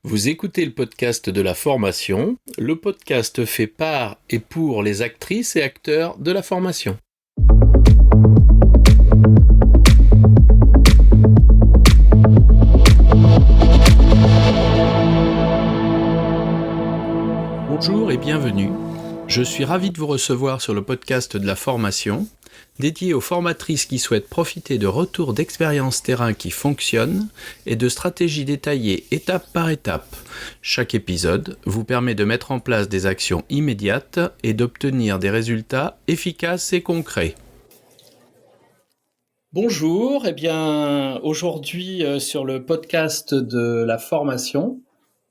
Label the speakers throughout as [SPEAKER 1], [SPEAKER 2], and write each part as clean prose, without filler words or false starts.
[SPEAKER 1] Vous écoutez le podcast de la formation, le podcast fait par et pour les actrices et acteurs de la formation. Bonjour et bienvenue. Je suis ravi de vous recevoir sur le podcast de la formation, dédié aux formatrices qui souhaitent profiter de retours d'expériences terrain qui fonctionnent et de stratégies détaillées étape par étape. Chaque épisode vous permet de mettre en place des actions immédiates et d'obtenir des résultats efficaces et concrets. Bonjour, aujourd'hui sur le podcast de la formation,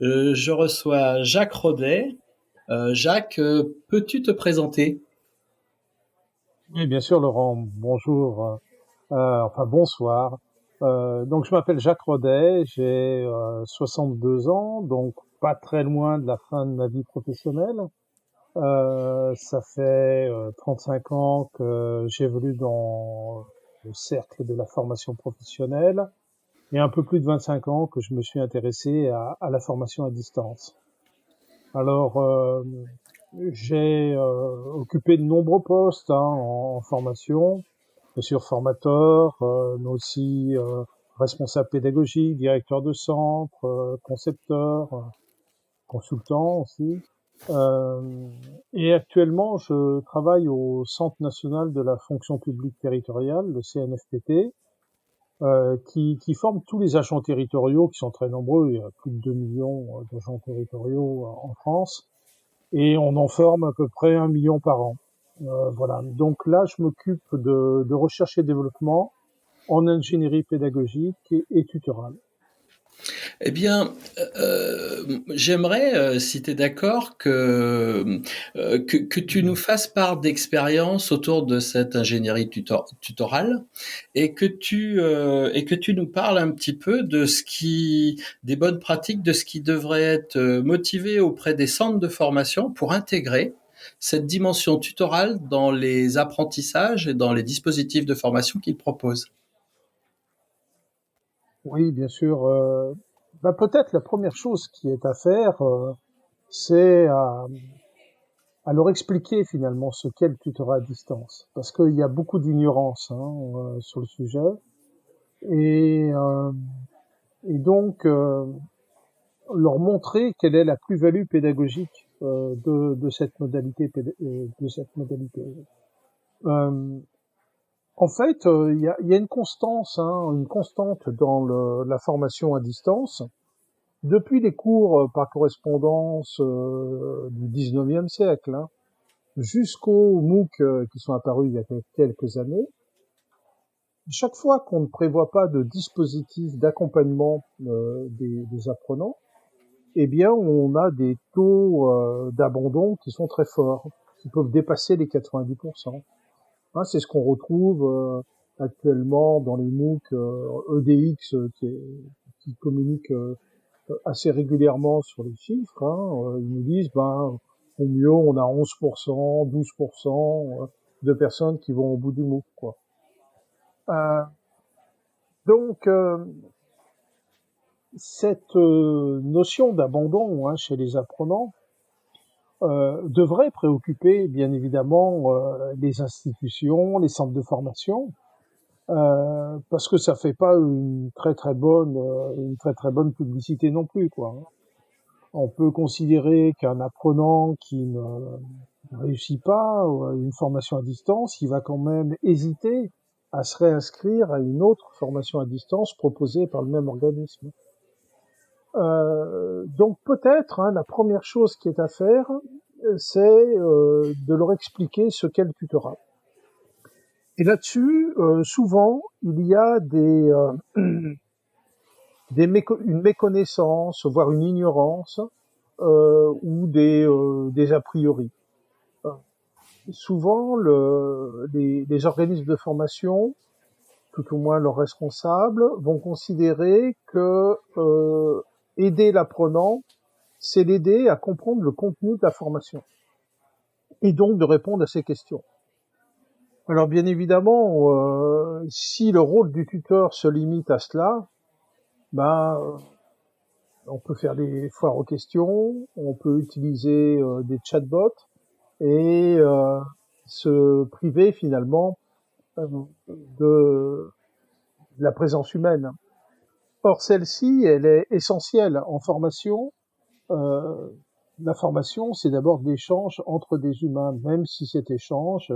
[SPEAKER 1] je reçois Jacques Rodet. Jacques, peux-tu te présenter ?
[SPEAKER 2] Oui, bien sûr, Laurent. Bonjour. Bonsoir. Donc, je m'appelle Jacques Rodet. J'ai 62 ans, donc pas très loin de la fin de ma vie professionnelle. Ça fait 35 ans que j'évolue dans le cercle de la formation professionnelle et un peu plus de 25 ans que je me suis intéressé à la formation à distance. Alors, j'ai occupé de nombreux postes en formation, bien sûr formateur, mais aussi responsable pédagogique, directeur de centre, concepteur, consultant aussi. Euh, et actuellement, je travaille au Centre national de la fonction publique territoriale, le CNFPT, qui forme tous les agents territoriaux, qui sont très nombreux. Il y a plus de 2 millions d'agents territoriaux en France, et on en forme à peu près 1 million par an. Voilà. Donc là, je m'occupe de recherche et développement en ingénierie pédagogique et tutorale.
[SPEAKER 1] Eh bien, j'aimerais, si tu es d'accord, que tu nous fasses part d'expériences autour de cette ingénierie tutorale et que tu nous parles un petit peu des bonnes pratiques, de ce qui devrait être motivé auprès des centres de formation pour intégrer cette dimension tutorale dans les apprentissages et dans les dispositifs de formation qu'ils proposent.
[SPEAKER 2] Oui, bien sûr. Peut-être la première chose qui est à faire, c'est à leur expliquer finalement ce qu'est le tutorat à distance, parce qu'il y a beaucoup d'ignorance sur le sujet, et, euh, et donc leur montrer quelle est la plus-value pédagogique de cette modalité, de cette modalité. Euh, En fait, il y a une constante dans la formation à distance. Depuis les cours par correspondance du 19e siècle, jusqu'aux MOOC qui sont apparus il y a quelques années, chaque fois qu'on ne prévoit pas de dispositif d'accompagnement des apprenants, eh bien, on a des taux d'abandon qui sont très forts, qui peuvent dépasser les 90%. C'est ce qu'on retrouve actuellement dans les MOOC EDX qui communiquent assez régulièrement sur les chiffres. Ils nous disent, au mieux, on a 11%, 12% de personnes qui vont au bout du MOOC, quoi. Euh, donc, cette notion d'abandon chez les apprenants devrait préoccuper, bien évidemment, les institutions, les centres de formation, parce que ça fait pas une très très bonne publicité non plus, quoi. On peut considérer qu'un apprenant qui ne réussit pas une formation à distance, il va quand même hésiter à se réinscrire à une autre formation à distance proposée par le même organisme. Donc peut-être la première chose qui est à faire, c'est de leur expliquer ce qu'est le tutorat. Et là-dessus, souvent, il y a une méconnaissance, voire une ignorance, ou des a priori. Euh, Souvent, les organismes de formation, tout au moins leurs responsables, vont considérer que aider l'apprenant, c'est l'aider à comprendre le contenu de la formation, et donc de répondre à ses questions. Alors bien évidemment, si le rôle du tuteur se limite à cela, ben On peut faire des foires aux questions, on peut utiliser des chatbots et se priver finalement euh, de la présence humaine. Or, celle-ci, elle est essentielle en formation. Euh, la formation, c'est d'abord de l'échange entre des humains, même si cet échange,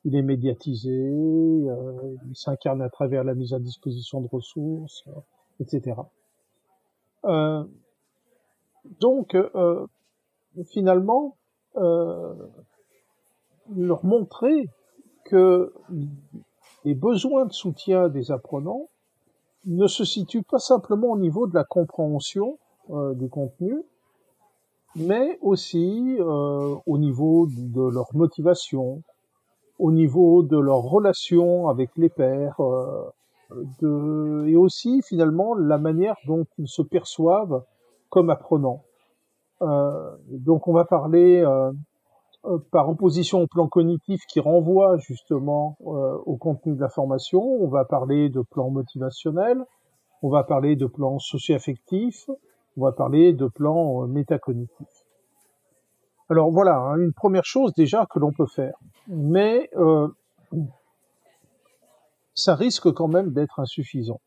[SPEAKER 2] il est médiatisé, il s'incarne à travers la mise à disposition de ressources, etc. Euh, donc, finalement, euh, leur montrer que les besoins de soutien des apprenants ne se situent pas simplement au niveau de la compréhension du contenu, mais aussi au niveau de leur motivation, au niveau de leur relation avec les pairs, et aussi finalement la manière dont ils se perçoivent comme apprenants. Donc on va parler par opposition au plan cognitif qui renvoie justement au contenu de la formation, on va parler de plan motivationnel, on va parler de plan socio-affectif, on va parler de plan métacognitif. Alors voilà, hein, une première chose déjà que l'on peut faire, mais ça risque quand même d'être insuffisant.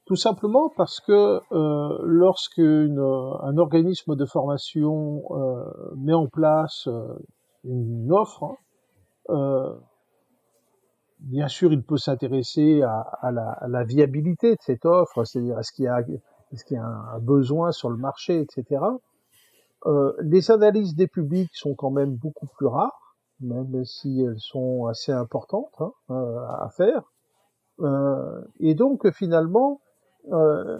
[SPEAKER 2] Tout simplement parce que lorsqu'un organisme de formation met en place une offre, bien sûr, il peut s'intéresser à la viabilité de cette offre, c'est-à-dire est-ce qu'il y a un besoin sur le marché, etc. Les analyses des publics sont quand même beaucoup plus rares, même si elles sont assez importantes à faire. Et donc finalement, euh,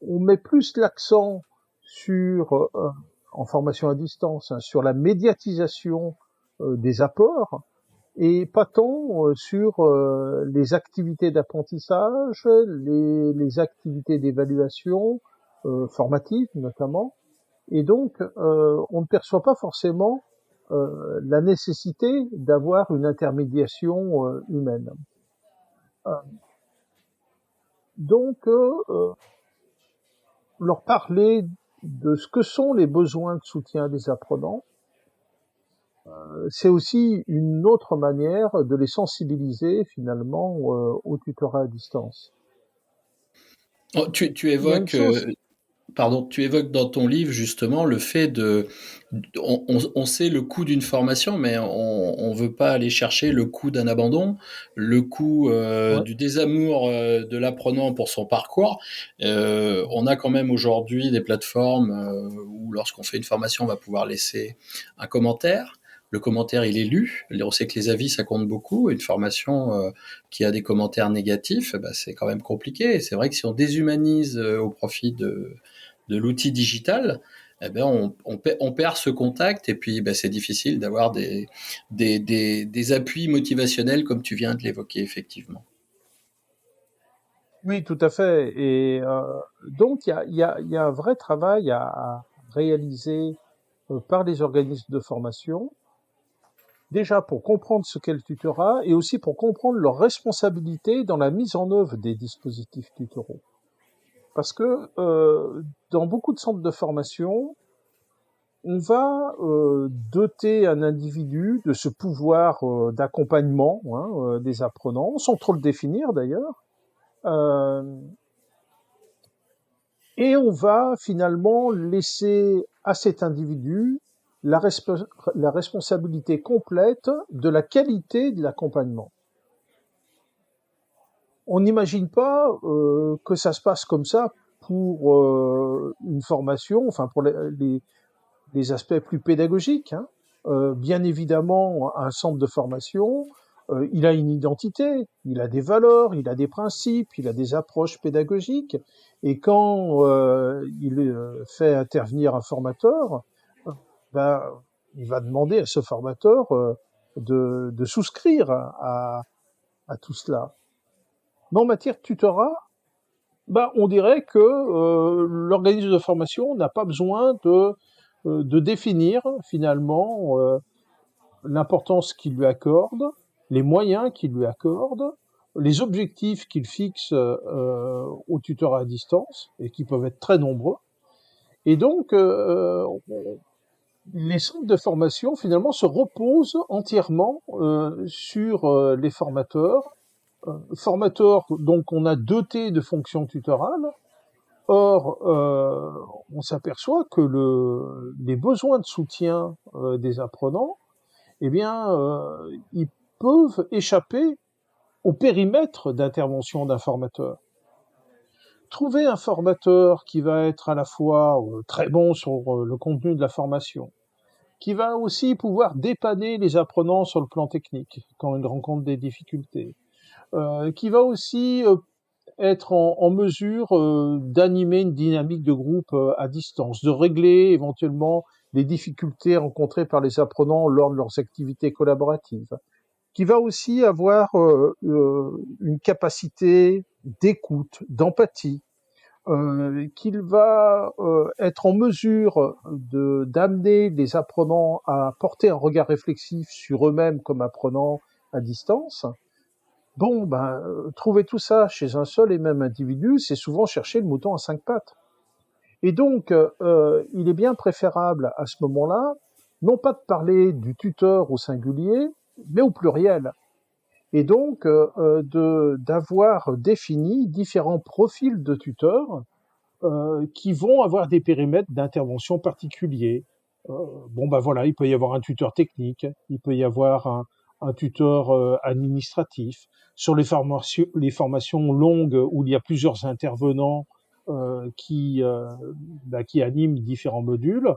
[SPEAKER 2] on met plus l'accent sur, en formation à distance, hein, sur la médiatisation des apports et pas tant sur les activités d'apprentissage, les activités d'évaluation formative notamment. Et donc, on ne perçoit pas forcément la nécessité d'avoir une intermédiation humaine. Euh, donc, leur parler de ce que sont les besoins de soutien des apprenants, c'est aussi une autre manière de les sensibiliser finalement au tutorat à distance.
[SPEAKER 1] Oh, tu
[SPEAKER 2] Il y a une
[SPEAKER 1] évoques,
[SPEAKER 2] chose,
[SPEAKER 1] pardon, tu évoques dans ton livre justement le fait on sait le coût d'une formation, mais on veut pas aller chercher le coût d'un abandon, le coût
[SPEAKER 2] ouais,
[SPEAKER 1] du désamour de l'apprenant pour son parcours. On a quand même aujourd'hui des plateformes où lorsqu'on fait une formation, on va pouvoir laisser un commentaire. Le commentaire, il est lu. On sait que les avis, ça compte beaucoup. Une formation qui a des commentaires négatifs, bah, c'est quand même compliqué. Et c'est vrai que si on déshumanise au profit de l'outil digital, eh ben on perd ce contact et puis ben c'est difficile d'avoir des appuis motivationnels comme tu viens de l'évoquer effectivement.
[SPEAKER 2] oui, tout à fait. Et donc, il y a un vrai travail à réaliser par les organismes de formation, déjà pour comprendre ce qu'est le tutorat et aussi pour comprendre leurs responsabilités dans la mise en œuvre des dispositifs tutoraux. Parce que dans beaucoup de centres de formation, on va doter un individu de ce pouvoir d'accompagnement des apprenants, sans trop le définir d'ailleurs, euh, et on va finalement laisser à cet individu la, la responsabilité complète de la qualité de l'accompagnement. On n'imagine pas que ça se passe comme ça pour une formation, enfin pour les aspects plus pédagogiques. Hein. Bien évidemment, un centre de formation, il a une identité, il a des valeurs, il a des principes, il a des approches pédagogiques. Et quand il fait intervenir un formateur, ben, il va demander à ce formateur de souscrire à tout cela. Mais en matière de tutorat, ben, on dirait que l'organisme de formation n'a pas besoin de définir finalement l'importance qu'il lui accorde, les moyens qu'il lui accorde, les objectifs qu'il fixe au tuteur à distance, et qui peuvent être très nombreux. Et donc, les centres de formation, finalement, se reposent entièrement sur les formateurs. Formateurs, donc, on a dotés de fonctions tutorales. Or, on s'aperçoit que les besoins de soutien des apprenants, eh bien, ils peuvent échapper au périmètre d'intervention d'un formateur. Trouver un formateur qui va être à la fois très bon sur le contenu de la formation, qui va aussi pouvoir dépanner les apprenants sur le plan technique quand ils rencontrent des difficultés, qui va aussi être en mesure d'animer une dynamique de groupe à distance, de régler éventuellement les difficultés rencontrées par les apprenants lors de leurs activités collaboratives, qui va aussi avoir une capacité d'écoute, d'empathie, qu'il va être en mesure d'amener les apprenants à porter un regard réflexif sur eux-mêmes comme apprenants à distance. Bon, trouver tout ça chez un seul et même individu, c'est souvent chercher le mouton à 5 pattes. Et donc, il est bien préférable à ce moment-là, non pas de parler du tuteur au singulier, mais au pluriel. Et donc, d'avoir défini différents profils de tuteurs qui vont avoir des périmètres d'intervention particuliers. Voilà, il peut y avoir un tuteur technique, il peut y avoir un tuteur administratif. Sur les formations longues où il y a plusieurs intervenants qui animent différents modules,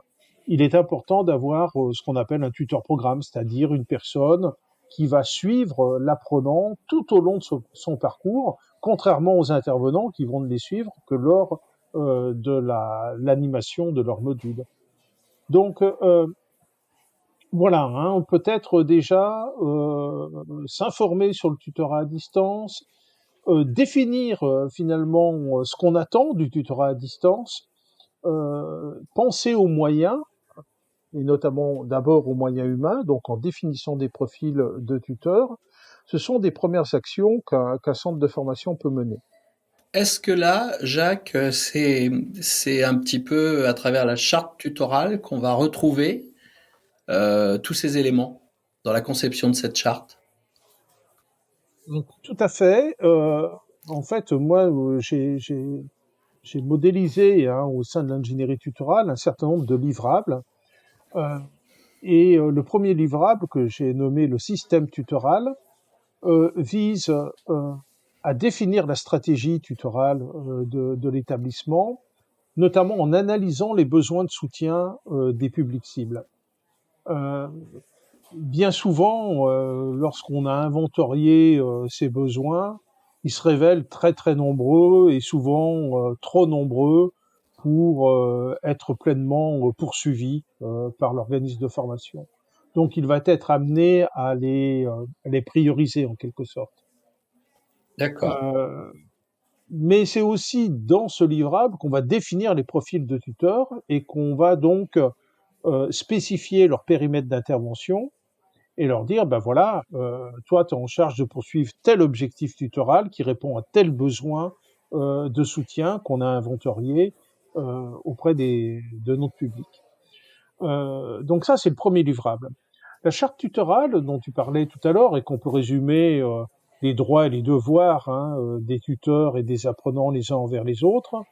[SPEAKER 2] il est important d'avoir ce qu'on appelle un tuteur programme, c'est-à-dire une personne qui va suivre l'apprenant tout au long de son parcours, contrairement aux intervenants qui vont ne les suivre que lors de l'animation de leur module. Donc voilà, hein, peut-être déjà s'informer sur le tutorat à distance, définir finalement ce qu'on attend du tutorat à distance, penser aux moyens, et notamment d'abord aux moyens humains, donc en définissant des profils de tuteurs. Ce sont des premières actions qu'un centre de formation peut mener.
[SPEAKER 1] Est-ce que là, Jacques, c'est un petit peu à travers la charte tutorale qu'on va retrouver tous ces éléments dans la conception de cette charte?
[SPEAKER 2] Donc, tout à fait. En fait, moi, j'ai modélisé au sein de l'ingénierie tutorale un certain nombre de livrables. Le premier livrable que j'ai nommé le système tutoral vise à définir la stratégie tutorale de l'établissement, notamment en analysant les besoins de soutien des publics cibles. Bien souvent, lorsqu'on a inventorié ces besoins, ils se révèlent très très nombreux et souvent trop nombreux pour être pleinement poursuivis par l'organisme de formation. Donc, il va être amené à les prioriser en quelque sorte.
[SPEAKER 1] D'accord.
[SPEAKER 2] Euh, mais c'est aussi dans ce livrable qu'on va définir les profils de tuteurs et qu'on va donc spécifier leur périmètre d'intervention et leur dire, voilà, toi, tu es en charge de poursuivre tel objectif tutoral qui répond à tel besoin de soutien qu'on a inventorié auprès de notre public. Donc ça, c'est le premier livrable. La charte tutorale dont tu parlais tout à l'heure et qu'on peut résumer les droits et les devoirs des tuteurs et des apprenants les uns envers les autres,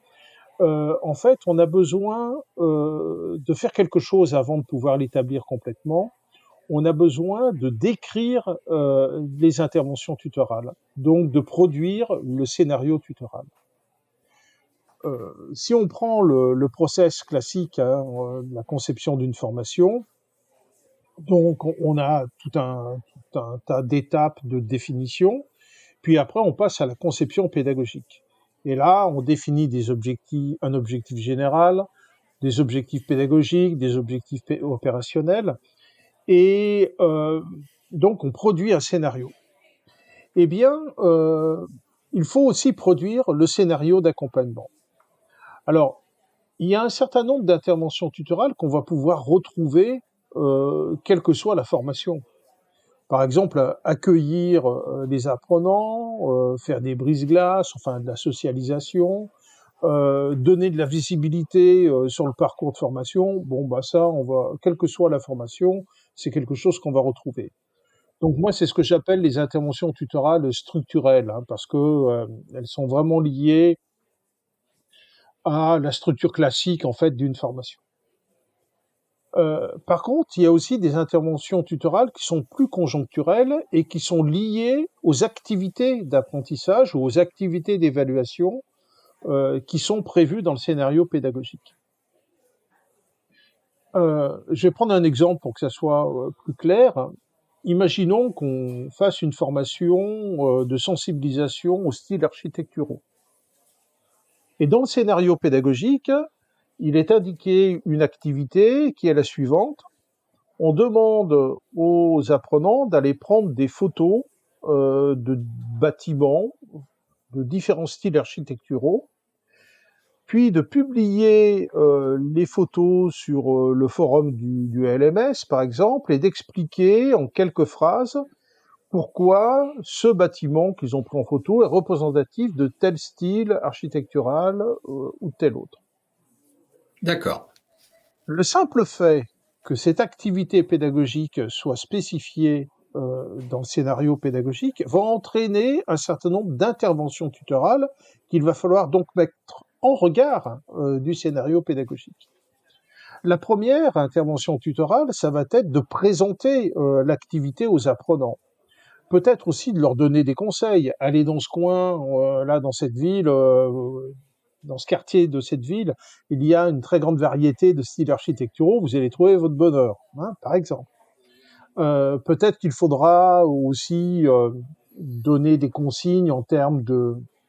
[SPEAKER 2] en fait, on a besoin de faire quelque chose avant de pouvoir l'établir complètement. On a besoin de décrire les interventions tutorales, donc de produire le scénario tutoral. Si on prend le process classique, la conception d'une formation, donc on a tout un tas d'étapes de définition, puis après on passe à la conception pédagogique. Et là, on définit un objectif général, des objectifs pédagogiques, des objectifs opérationnels, et donc on produit un scénario. Eh bien, il faut aussi produire le scénario d'accompagnement. Alors, il y a un certain nombre d'interventions tutorales qu'on va pouvoir retrouver quelle que soit la formation. Par exemple, accueillir les apprenants, faire des brise-glaces, enfin de la socialisation, donner de la visibilité sur le parcours de formation. Bon, bah ça, quelle que soit la formation, c'est quelque chose qu'on va retrouver. Donc moi, c'est ce que j'appelle les interventions tutorales structurelles, hein, parce que elles sont vraiment liées à la structure classique en fait d'une formation. Par contre, il y a aussi des interventions tutorales qui sont plus conjoncturelles et qui sont liées aux activités d'apprentissage ou aux activités d'évaluation qui sont prévues dans le scénario pédagogique. Je vais prendre un exemple pour que ça soit plus clair. Imaginons qu'on fasse une formation de sensibilisation aux styles architecturaux. Et dans le scénario pédagogique, il est indiqué une activité qui est la suivante. On demande aux apprenants d'aller prendre des photos de bâtiments de différents styles architecturaux, puis de publier les photos sur le forum du LMS, par exemple, et d'expliquer en quelques phrases pourquoi ce bâtiment qu'ils ont pris en photo est représentatif de tel style architectural ou tel autre.
[SPEAKER 1] D'accord.
[SPEAKER 2] Le simple fait que cette activité pédagogique soit spécifiée dans le scénario pédagogique va entraîner un certain nombre d'interventions tutorales qu'il va falloir donc mettre en regard du scénario pédagogique. La première intervention tutorale, ça va être de présenter l'activité aux apprenants. Peut-être aussi de leur donner des conseils. Allez dans ce coin, là, dans cette ville, dans ce quartier de cette ville, il y a une très grande variété de styles architecturaux, vous allez trouver votre bonheur, hein, par exemple. Peut-être qu'il faudra aussi donner des consignes en termes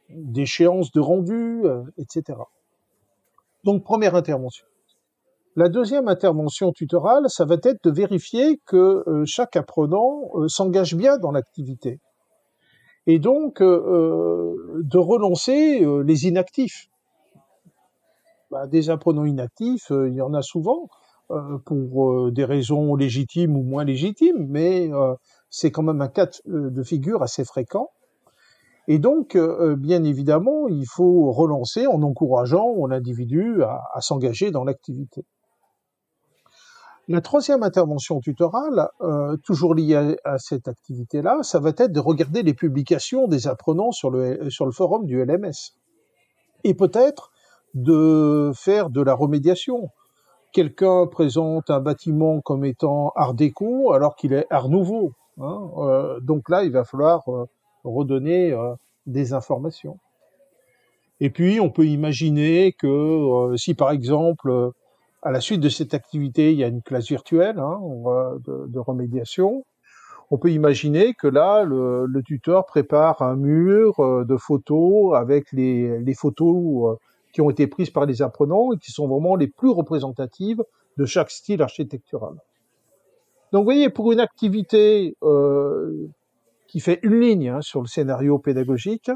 [SPEAKER 2] d'échéance de rendu, etc. Donc, première intervention. La deuxième intervention tutorale, ça va être de vérifier que chaque apprenant s'engage bien dans l'activité. Et donc, de relancer les inactifs. Des apprenants inactifs, il y en a souvent, pour des raisons légitimes ou moins légitimes, mais c'est quand même un cas de figure assez fréquent. Et donc, bien évidemment, il faut relancer en encourageant l'individu à s'engager dans l'activité. La troisième intervention tutorale, toujours liée à cette activité-là, ça va être de regarder les publications des apprenants sur le forum du LMS. Et peut-être de faire de la remédiation. Quelqu'un présente un bâtiment comme étant art déco alors qu'il est art nouveau. Hein, donc là, il va falloir redonner des informations. Et puis, on peut imaginer que si, par exemple, à la suite de cette activité, il y a une classe virtuelle de remédiation, on peut imaginer que là, le tuteur prépare un mur de photos avec les photos qui ont été prises par les apprenants et qui sont vraiment les plus représentatives de chaque style architectural. Donc, vous voyez, pour une activité qui fait une ligne sur le scénario pédagogique,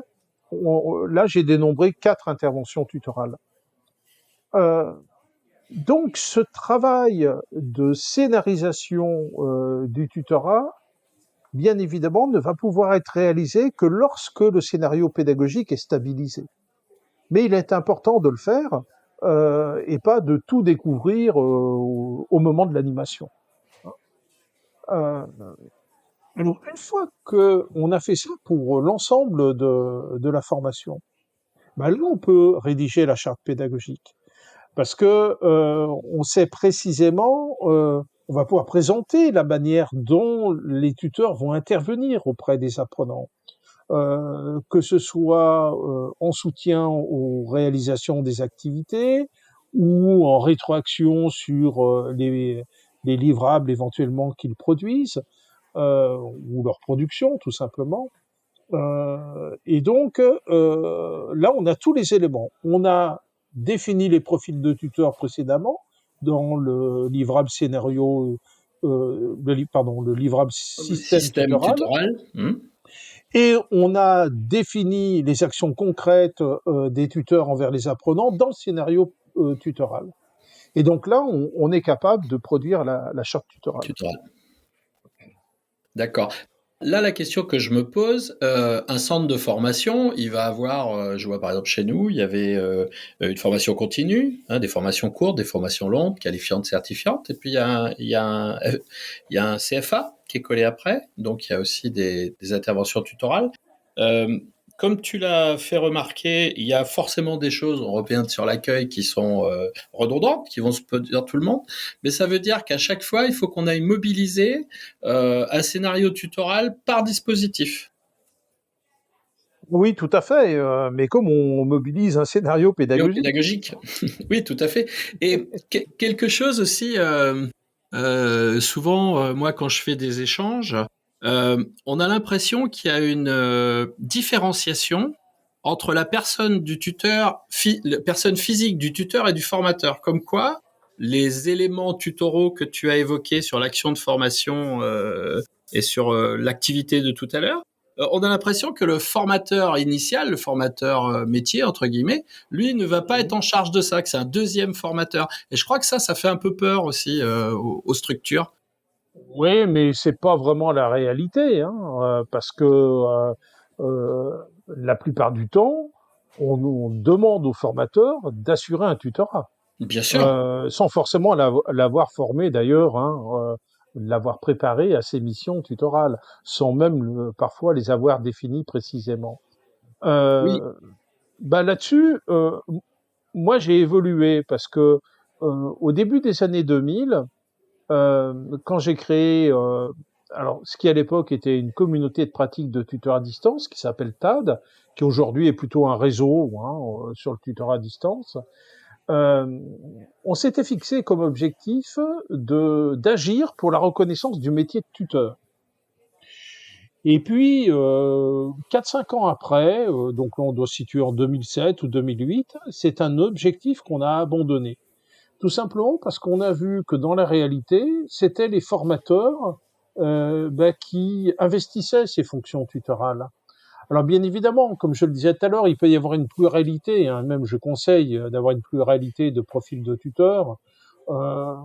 [SPEAKER 2] là, j'ai dénombré 4 interventions tutorales. Donc, ce travail de scénarisation du tutorat, bien évidemment, ne va pouvoir être réalisé que lorsque le scénario pédagogique est stabilisé. Mais il est important de le faire et pas de tout découvrir au moment de l'animation. Alors, une fois qu'on a fait ça pour l'ensemble de la formation, là, on peut rédiger la charte pédagogique. Parce que on sait précisément, on va pouvoir présenter la manière dont les tuteurs vont intervenir auprès des apprenants, que ce soit en soutien aux réalisations des activités ou en rétroaction sur les livrables éventuellement qu'ils produisent ou leur production tout simplement. Et donc là, on a tous les éléments. On a défini les profils de tuteurs précédemment dans le livrable scénario, le livrable système tutoral. Et on a défini les actions concrètes des tuteurs envers les apprenants dans le scénario tutoral. Et donc là, on est capable de produire la charte tutorale.
[SPEAKER 1] D'accord. Là, la question que je me pose, un centre de formation, il va avoir, je vois par exemple chez nous, il y avait une formation continue, hein, des formations courtes, des formations longues, qualifiantes, certifiantes, et puis il y a un CFA qui est collé après, donc il y a aussi des interventions tutorales. Euh, Comme tu l'as fait remarquer, il y a forcément des choses, on revient sur l'accueil, qui sont redondantes, qui vont se dire tout le monde, mais ça veut dire qu'à chaque fois, il faut qu'on aille mobiliser un scénario tutoral par dispositif.
[SPEAKER 2] Oui, tout à fait. Mais comme on mobilise un scénario pédagogique.
[SPEAKER 1] Pédagogique. Oui, tout à fait. Et quelque chose aussi, souvent, moi, quand je fais des échanges, on a l'impression qu'il y a une différenciation entre la personne du tuteur, la personne physique du tuteur et du formateur. Comme quoi, les éléments tutoraux que tu as évoqués sur l'action de formation et sur l'activité de tout à l'heure, on a l'impression que le formateur initial, le formateur métier, entre guillemets, lui ne va pas être en charge de ça, que c'est un deuxième formateur. Et je crois que ça fait un peu peur aussi aux structures.
[SPEAKER 2] Oui, mais c'est pas vraiment la réalité, hein, parce que la plupart du temps, on demande au formateur d'assurer un tutorat,
[SPEAKER 1] Bien sûr.
[SPEAKER 2] sans forcément l'avoir formé d'ailleurs, hein, l'avoir préparé à ses missions tutorales, sans même parfois les avoir définies précisément.
[SPEAKER 1] Oui.
[SPEAKER 2] Euh, Là-dessus, moi j'ai évolué parce que au début des années 2000, quand j'ai créé, alors ce qui à l'époque était une communauté de pratique de tutorat à distance qui s'appelle TAD, qui aujourd'hui est plutôt un réseau, hein, sur le tutorat à distance, euh, on s'était fixé comme objectif de d'agir pour la reconnaissance du métier de tuteur. Et puis, 4-5 ans après, donc là on doit se situer en 2007 ou 2008, c'est un objectif qu'on a abandonné. Tout simplement parce qu'on a vu que dans la réalité, c'était les formateurs qui investissaient ces fonctions tutorales. Alors bien évidemment, comme je le disais tout à l'heure, il peut y avoir une pluralité, hein, même je conseille d'avoir une pluralité de profils de tuteurs. Euh,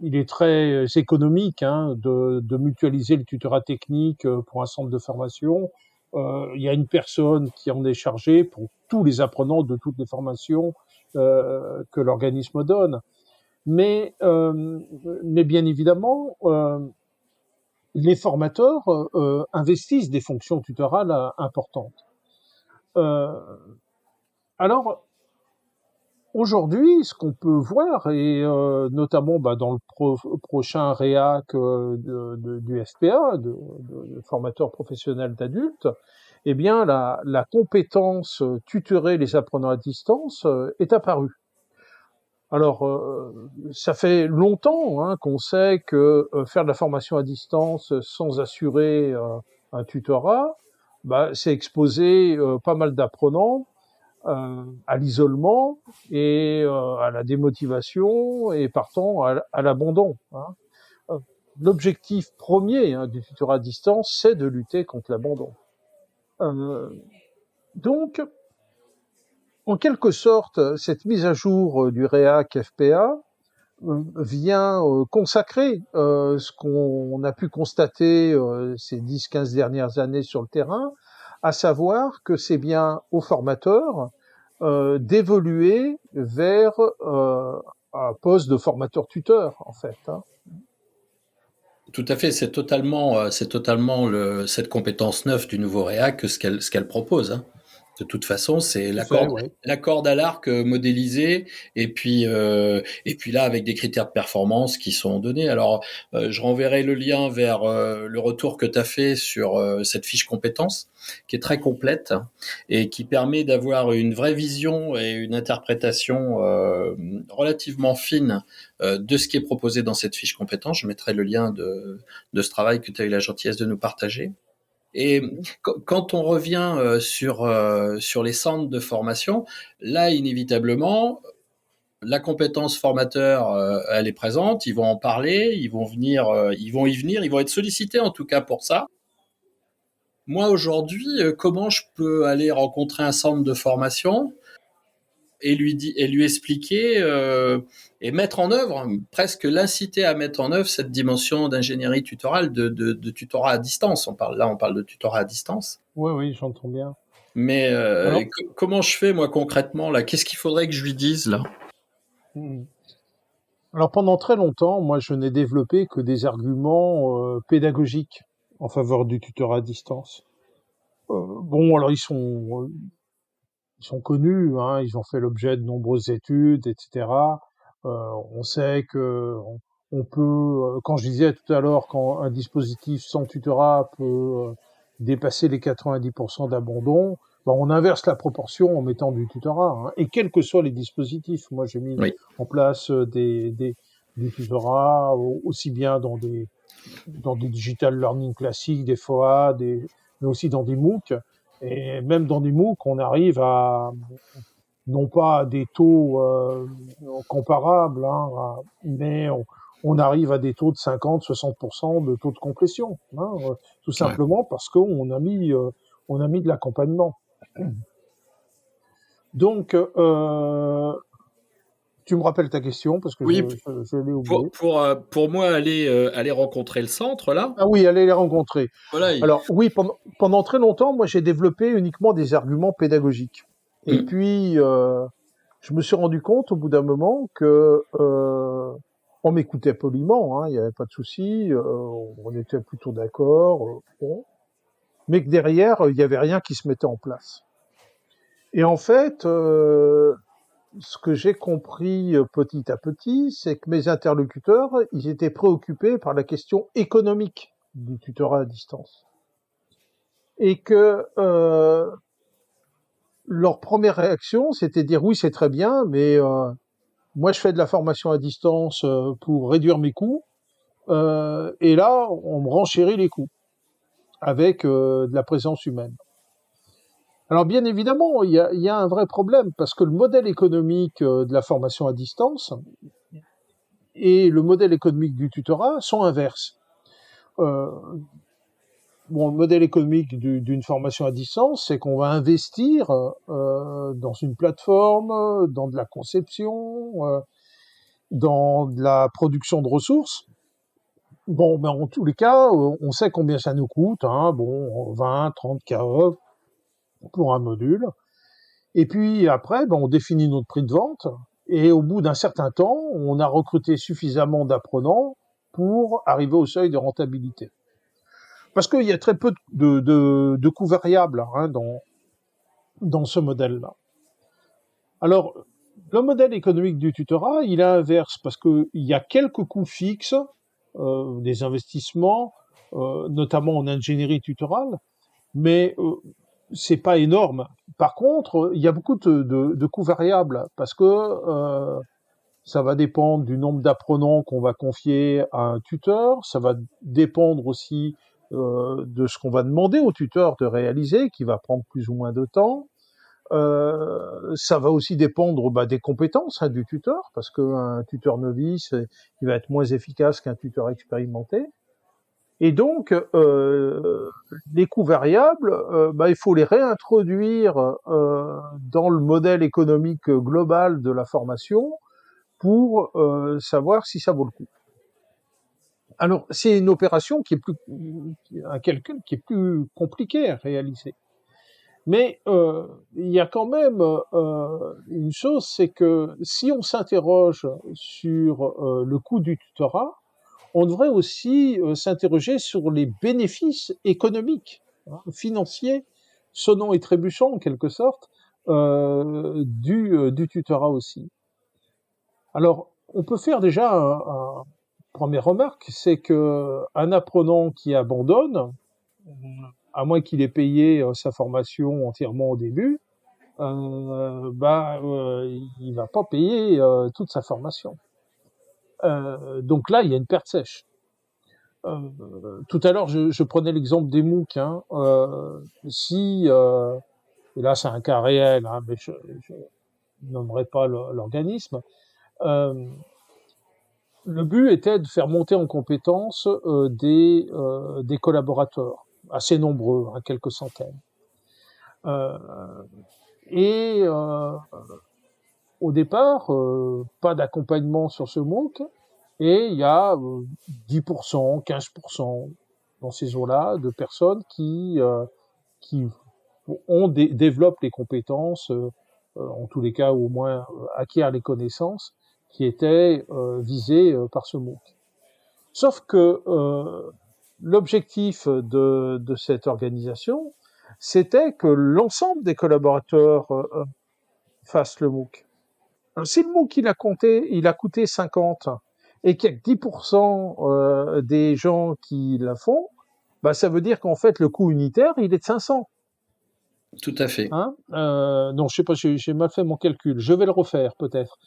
[SPEAKER 2] il est très économique, hein, de mutualiser le tutorat technique pour un centre de formation. Il y a une personne qui en est chargée pour tous les apprenants de toutes les formations que l'organisme donne. Mais bien évidemment, les formateurs investissent des fonctions tutorales importantes. Euh, alors, aujourd'hui, ce qu'on peut voir, et notamment dans le prochain REAC du FPA, de formateur professionnel d'adultes, eh bien, la compétence tutorer les apprenants à distance est apparue. Alors, ça fait longtemps hein, qu'on sait que faire de la formation à distance sans assurer un tutorat, bah, c'est exposer pas mal d'apprenants à l'isolement et à la démotivation et partant à l'abandon. Hein. Euh, L'objectif premier hein, du tutorat à distance, c'est de lutter contre l'abandon. Euh, donc, en quelque sorte, cette mise à jour du REAC FPA vient consacrer ce qu'on a pu constater ces 10-15 dernières années sur le terrain, à savoir que c'est bien aux formateurs d'évoluer vers un poste de formateur-tuteur, en fait. Hein.
[SPEAKER 1] Tout à fait, c'est totalement cette compétence neuve du nouveau REAC ce qu'elle propose. Hein. De toute façon, c'est
[SPEAKER 2] Tout à fait, oui.
[SPEAKER 1] la corde à l'arc modélisée et puis là avec des critères de performance qui sont donnés. Alors, je renverrai le lien vers le retour que tu as fait sur cette fiche compétence qui est très complète et qui permet d'avoir une vraie vision et une interprétation relativement fine de ce qui est proposé dans cette fiche compétence. Je mettrai le lien de ce travail que tu as eu la gentillesse de nous partager. Et quand on revient sur les centres de formation, là, inévitablement, la compétence formateur, elle est présente, ils vont en parler, ils vont venir, ils vont y venir, ils vont être sollicités en tout cas pour ça. Moi, aujourd'hui, comment je peux aller rencontrer un centre de formation et lui expliquer et mettre en œuvre, presque l'inciter à mettre en œuvre cette dimension d'ingénierie tutorale, de tutorat à distance. On parle de tutorat à distance.
[SPEAKER 2] Oui, oui, j'entends bien.
[SPEAKER 1] Mais
[SPEAKER 2] Alors,
[SPEAKER 1] comment je fais moi concrètement là? Qu'est-ce qu'il faudrait que je lui dise là?
[SPEAKER 2] hmm. Alors pendant très longtemps, moi, je n'ai développé que des arguments pédagogiques en faveur du tutorat à distance. Bon, alors ils sont connus, hein, ils ont fait l'objet de nombreuses études, etc. On sait que on peut, quand je disais tout à l'heure, quand un dispositif sans tutorat peut dépasser les 90% d'abandon, ben on inverse la proportion en mettant du tutorat, hein, et quels que soient les dispositifs. Moi, j'ai mis
[SPEAKER 1] Oui,
[SPEAKER 2] en place du tutorat aussi bien dans des digital learning classiques, des FOA, mais aussi dans des MOOC. Et même dans des MOOC, on arrive à, non pas à des taux comparables, hein, mais on arrive à des taux de 50-60% de taux de complétion, hein, tout
[SPEAKER 1] ouais.
[SPEAKER 2] simplement parce qu'on on a mis de l'accompagnement. Donc, tu me rappelles ta question parce que
[SPEAKER 1] Oui,
[SPEAKER 2] je l'ai oublié.
[SPEAKER 1] pour moi aller rencontrer le centre là.
[SPEAKER 2] Ah oui, allez les rencontrer.
[SPEAKER 1] Voilà.
[SPEAKER 2] Alors oui, pendant très longtemps, moi j'ai développé uniquement des arguments pédagogiques. Et
[SPEAKER 1] Hmm.
[SPEAKER 2] puis, je me suis rendu compte au bout d'un moment que on m'écoutait poliment, hein, il n'y avait pas de souci, on était plutôt d'accord, bon, mais que derrière, il n'y avait rien qui se mettait en place. Et en fait, ce que j'ai compris petit à petit, c'est que mes interlocuteurs, ils étaient préoccupés par la question économique du tutorat à distance. Et que leur première réaction, c'était de dire oui, c'est très bien, mais moi, je fais de la formation à distance pour réduire mes coûts, et là, on me renchérit les coûts avec de la présence humaine. Alors, bien évidemment, il y a un vrai problème parce que le modèle économique de la formation à distance et le modèle économique du tutorat sont inverses. Euh, bon, le modèle économique d'une formation à distance, c'est qu'on va investir dans une plateforme, dans de la conception, dans de la production de ressources. Bon, ben en tous les cas, on sait combien ça nous coûte, hein, bon, 20, 30 KE pour un module. Et puis après, ben, on définit notre prix de vente. Et au bout d'un certain temps, on a recruté suffisamment d'apprenants pour arriver au seuil de rentabilité. Parce qu'il y a très peu de coûts variables hein, dans ce modèle-là. Alors, le modèle économique du tutorat, il est inverse parce qu'il y a quelques coûts fixes, des investissements, notamment en ingénierie tutorale, mais c'est pas énorme. Par contre, il y a beaucoup de coûts variables parce que ça va dépendre du nombre d'apprenants qu'on va confier à un tuteur, ça va dépendre aussi de ce qu'on va demander au tuteur de réaliser, qui va prendre plus ou moins de temps. Ça va aussi dépendre des compétences hein, du tuteur, parce qu'un tuteur novice, il va être moins efficace qu'un tuteur expérimenté. Et donc, les coûts variables, il faut les réintroduire dans le modèle économique global de la formation pour savoir si ça vaut le coup. Alors, c'est une opération un calcul qui est plus compliqué à réaliser. Mais il y a quand même une chose, c'est que si on s'interroge sur le coût du tutorat, on devrait aussi s'interroger sur les bénéfices économiques, hein, financiers, sonnant et trébuchant en quelque sorte, du tutorat aussi. Alors, on peut faire déjà un première remarque, c'est que un apprenant qui abandonne, à moins qu'il ait payé sa formation entièrement au début, il va pas payer toute sa formation. Donc là, il y a une perte sèche. Tout à l'heure, je prenais l'exemple des MOOC. Hein, si, et là c'est un cas réel, hein, mais je nommerai pas l'organisme, euh, le but était de faire monter en compétence des collaborateurs, assez nombreux, hein, quelques centaines. Euh, et au départ, pas d'accompagnement sur ce MOOC, et il y a 10%, 15% dans ces eaux-là de personnes qui développent les compétences, en tous les cas au moins acquièrent les connaissances qui étaient visées par ce MOOC. Sauf que l'objectif de cette organisation, c'était que l'ensemble des collaborateurs fassent le MOOC. Alors, si le MOOC il a coûté 50 et qu'il y a que 10% des gens qui la font, bah ça veut dire qu'en fait le coût unitaire il est de 500.
[SPEAKER 1] Tout à fait.
[SPEAKER 2] Hein non, je sais pas, j'ai mal fait mon calcul. Je vais le refaire peut-être.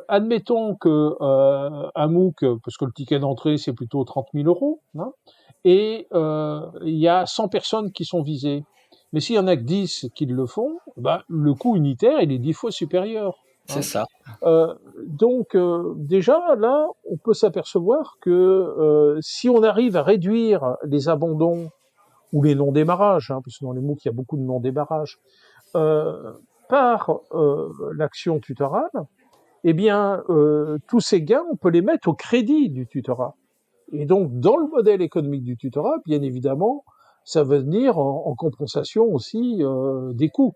[SPEAKER 2] Admettons que un MOOC, parce que le ticket d'entrée c'est plutôt 30 000 euros, hein, et il y a 100 personnes qui sont visées. Mais s'il y en a que 10 qui le font, bah le coût unitaire il est 10 fois supérieur.
[SPEAKER 1] C'est
[SPEAKER 2] Hein.
[SPEAKER 1] ça.
[SPEAKER 2] Donc déjà là, on peut s'apercevoir que si on arrive à réduire les abandons ou les non-démarrages, hein, parce que dans les MOOC il y a beaucoup de non-démarrages, par l'action tutorale, eh bien tous ces gains on peut les mettre au crédit du tutorat. Et donc dans le modèle économique du tutorat, bien évidemment, ça va venir en compensation aussi des coûts.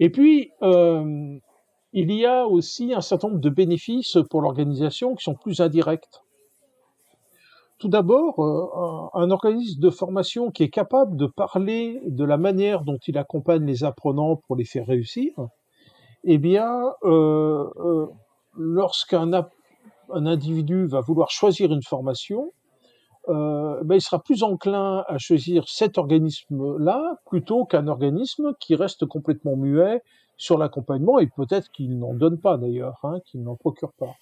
[SPEAKER 2] Et puis il y a aussi un certain nombre de bénéfices pour l'organisation qui sont plus indirects. Tout d'abord, un organisme de formation qui est capable de parler de la manière dont il accompagne les apprenants pour les faire réussir, eh bien, lorsqu'un un individu va vouloir choisir une formation, ben, il sera plus enclin à choisir cet organisme-là plutôt qu'un organisme qui reste complètement muet sur l'accompagnement et peut-être qu'il n'en donne pas d'ailleurs, hein, qu'il n'en procure pas.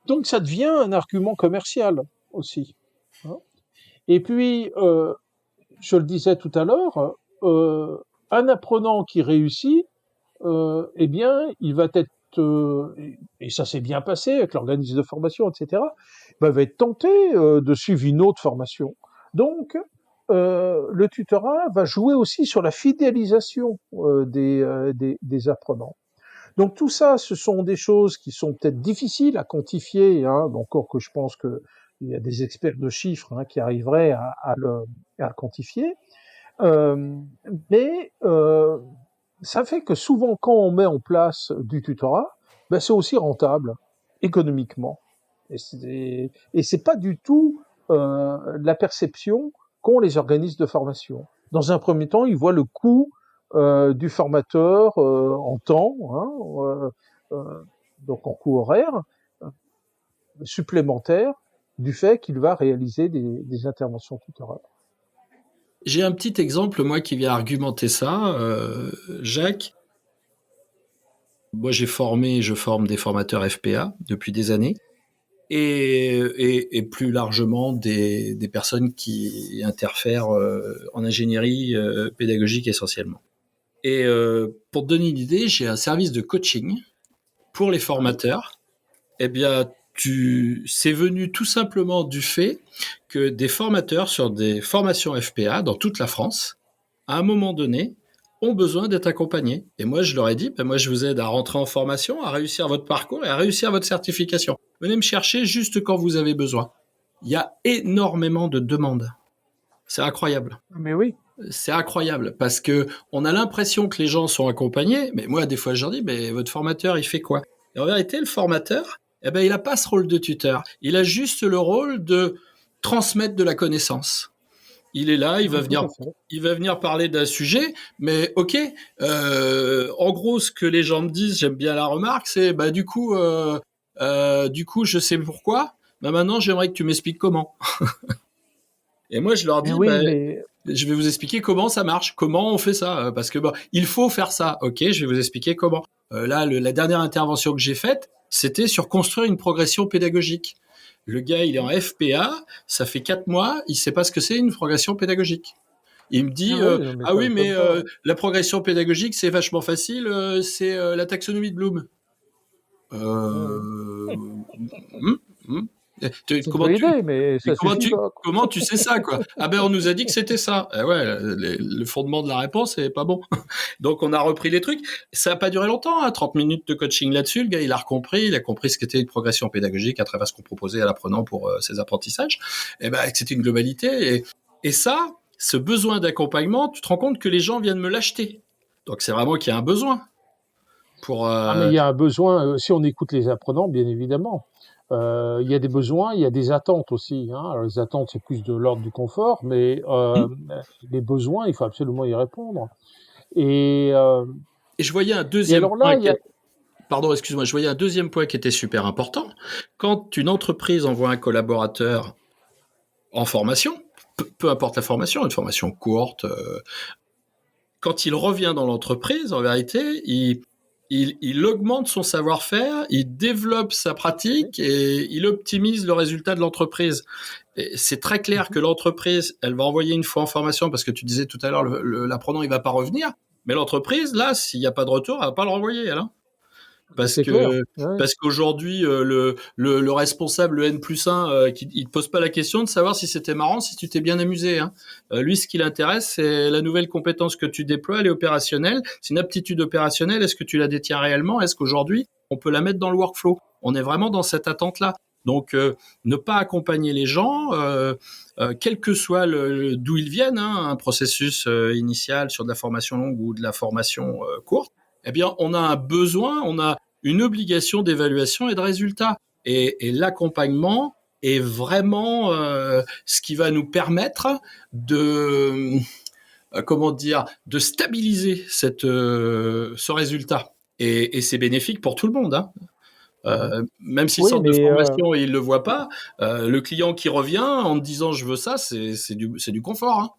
[SPEAKER 2] Donc ça devient un argument commercial aussi. Hein. Et puis, je le disais tout à l'heure, un apprenant qui réussit, eh bien, il va être et ça s'est bien passé avec l'organisme de formation, etc., va être tenté de suivre une autre formation. Donc, le tutorat va jouer aussi sur la fidélisation des apprenants. Donc tout ça, ce sont des choses qui sont peut-être difficiles à quantifier, hein, encore que je pense que il y a des experts de chiffres hein, qui arriveraient à le quantifier. Euh, mais ça fait que souvent, quand on met en place du tutorat, ben, c'est aussi rentable économiquement. Et c'est pas du tout la perception qu'ont les organismes de formation. Dans un premier temps, ils voient le coût du formateur en temps, hein, donc en coût horaire, supplémentaire du fait qu'il va réaliser des interventions tutorales.
[SPEAKER 1] J'ai un petit exemple, moi, qui vient argumenter ça, Jacques. Moi, je forme des formateurs FPA depuis des années, et plus largement des personnes qui interfèrent en ingénierie pédagogique essentiellement. Et pour te donner une idée, j'ai un service de coaching pour les formateurs. Eh bien, c'est venu tout simplement du fait que des formateurs sur des formations FPA dans toute la France, à un moment donné, ont besoin d'être accompagnés. Et moi, je leur ai dit, ben moi, je vous aide à rentrer en formation, à réussir votre parcours et à réussir votre certification. Venez me chercher juste quand vous avez besoin. Il y a énormément de demandes. C'est incroyable.
[SPEAKER 2] Mais oui.
[SPEAKER 1] C'est incroyable parce que on a l'impression que les gens sont accompagnés, mais moi, des fois, je leur dis, mais votre formateur, il fait quoi? Et en vérité, le formateur, eh ben, il n'a pas ce rôle de tuteur. Il a juste le rôle de transmettre de la connaissance. Il est là, il va venir parler d'un sujet, mais ok. En gros, ce que les gens me disent, j'aime bien la remarque, c'est bah du coup, je sais pourquoi. Bah maintenant, j'aimerais que tu m'expliques comment. Et moi, je leur dis,
[SPEAKER 2] oui,
[SPEAKER 1] bah,
[SPEAKER 2] mais
[SPEAKER 1] je vais vous expliquer comment ça marche, comment on fait ça, parce que bah, il faut faire ça. Ok, je vais vous expliquer comment. Là, la dernière intervention que j'ai faite, c'était sur construire une progression pédagogique. Le gars, il est en FPA, ça fait 4 mois, il sait pas ce que c'est une progression pédagogique. Il me dit ah oui, mais la progression pédagogique, c'est vachement facile, c'est la taxonomie de Bloom.
[SPEAKER 2] Oui.
[SPEAKER 1] Hum, hum.
[SPEAKER 2] C'est une bonne idée, mais ça suffit pas.
[SPEAKER 1] Comment tu sais ça, quoi? Ah ben, on nous a dit que c'était ça. Eh ouais, le fondement de la réponse est pas bon. Donc, on a repris les trucs. Ça a pas duré longtemps, hein, 30 minutes de coaching là-dessus. Le gars, il a compris ce qu'était une progression pédagogique à travers ce qu'on proposait à l'apprenant pour ses apprentissages. Et ben, que c'était une globalité. Et ça, ce besoin d'accompagnement, tu te rends compte que les gens viennent me l'acheter. Donc, c'est vraiment qu'il y a un besoin pour.
[SPEAKER 2] Ah, mais il y a un besoin, si on écoute les apprenants, bien évidemment. Il y a des besoins, il y a des attentes aussi. Hein. Alors, les attentes, c'est plus de l'ordre du confort, mais les besoins, il faut absolument y répondre. Et,
[SPEAKER 1] Et je voyais un
[SPEAKER 2] et
[SPEAKER 1] deuxième
[SPEAKER 2] alors là,
[SPEAKER 1] point
[SPEAKER 2] il y a...
[SPEAKER 1] Pardon, excuse-moi, je voyais un deuxième point qui était super important. Quand une entreprise envoie un collaborateur en formation, peu importe la formation, une formation courte, quand il revient dans l'entreprise, en vérité, il augmente son savoir-faire, il développe sa pratique et il optimise le résultat de l'entreprise. Et c'est très clair que l'entreprise, elle va envoyer une fois en formation, parce que tu disais tout à l'heure, l'apprenant, il va pas revenir. Mais l'entreprise, là, s'il n'y a pas de retour, elle va pas le renvoyer, elle, hein. Parce
[SPEAKER 2] C'est clair.
[SPEAKER 1] que
[SPEAKER 2] Ouais.
[SPEAKER 1] parce qu'aujourd'hui le responsable, le N+1, il te pose pas la question de savoir si c'était marrant, si tu t'es bien amusé, hein. Lui, ce qui l'intéresse, c'est la nouvelle compétence que tu déploies, elle est opérationnelle. C'est une aptitude opérationnelle. Est-ce que tu la détiens réellement? Est-ce qu'aujourd'hui on peut la mettre dans le workflow? On est vraiment dans cette attente-là. Donc ne pas accompagner les gens, quel que soit d'où ils viennent, hein, un processus initial sur de la formation longue ou de la formation courte. Eh bien, on a un besoin, on a une obligation d'évaluation et de résultat. Et l'accompagnement est vraiment ce qui va nous permettre de comment dire, de stabiliser ce résultat. Et c'est bénéfique pour tout le monde, hein. Même s'ils
[SPEAKER 2] Oui,
[SPEAKER 1] sortent de
[SPEAKER 2] mais
[SPEAKER 1] formation et ils le voient pas, le client qui revient en te disant je veux ça, c'est du confort, hein.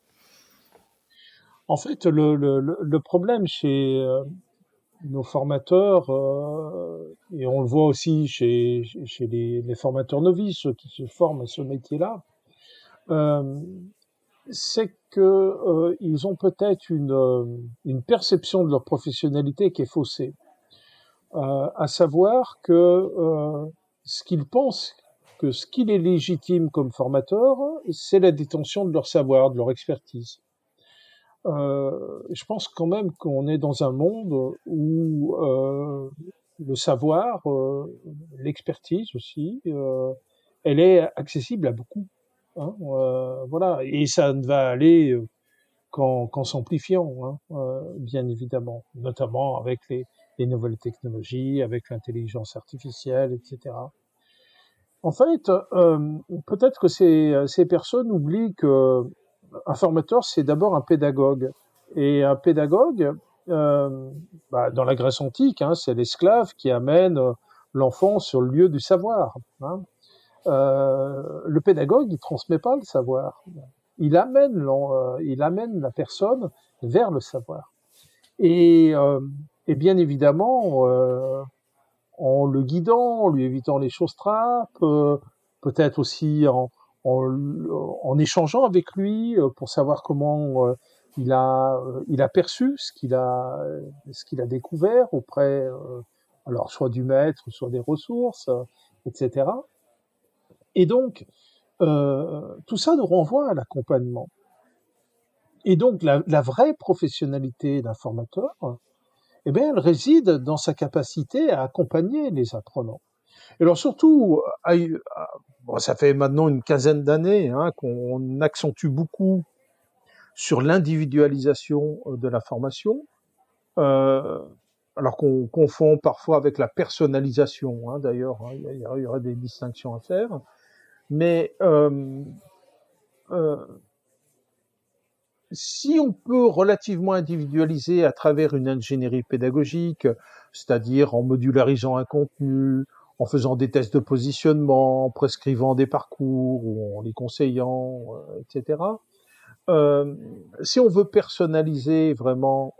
[SPEAKER 2] en fait, le problème chez nos formateurs, et on le voit aussi chez les formateurs novices, ceux qui se forment à ce métier-là, euh, c'est que ils ont peut-être une perception de leur professionnalité qui est faussée, à savoir que ce qu'ils pensent que ce qu'il est légitime comme formateur, c'est la détention de leur savoir, de leur expertise. Je pense quand même qu'on est dans un monde où le savoir, l'expertise aussi, elle est accessible à beaucoup. Hein, voilà, et ça ne va aller qu'en s'amplifiant, hein, bien évidemment, notamment avec les nouvelles technologies, avec l'intelligence artificielle, etc. En fait, peut-être que ces personnes oublient que un formateur, c'est d'abord un pédagogue. Et un pédagogue, dans la Grèce antique, hein, c'est l'esclave qui amène l'enfant sur le lieu du savoir. Hein. Le pédagogue, il transmet pas le savoir. Il amène la personne vers le savoir. Et, euh, et bien évidemment, en le guidant, en lui évitant les choses trappes, peut-être aussi en échangeant avec lui pour savoir comment il a perçu ce qu'il a découvert auprès, alors soit du maître, soit des ressources, etc. Et donc, tout ça nous renvoie à l'accompagnement. Et donc, la vraie professionnalité d'un formateur, eh bien, elle réside dans sa capacité à accompagner les apprenants. Et alors surtout, bon, ça fait maintenant une quinzaine d'années hein, qu'on accentue beaucoup sur l'individualisation de la formation, euh, alors qu'on confond parfois avec la personnalisation. Hein, d'ailleurs, hein, il y aurait des distinctions à faire. Mais euh, si on peut relativement individualiser à travers une ingénierie pédagogique, c'est-à-dire en modularisant un contenu, en faisant des tests de positionnement, en prescrivant des parcours ou en les conseillant, etc. Si on veut personnaliser vraiment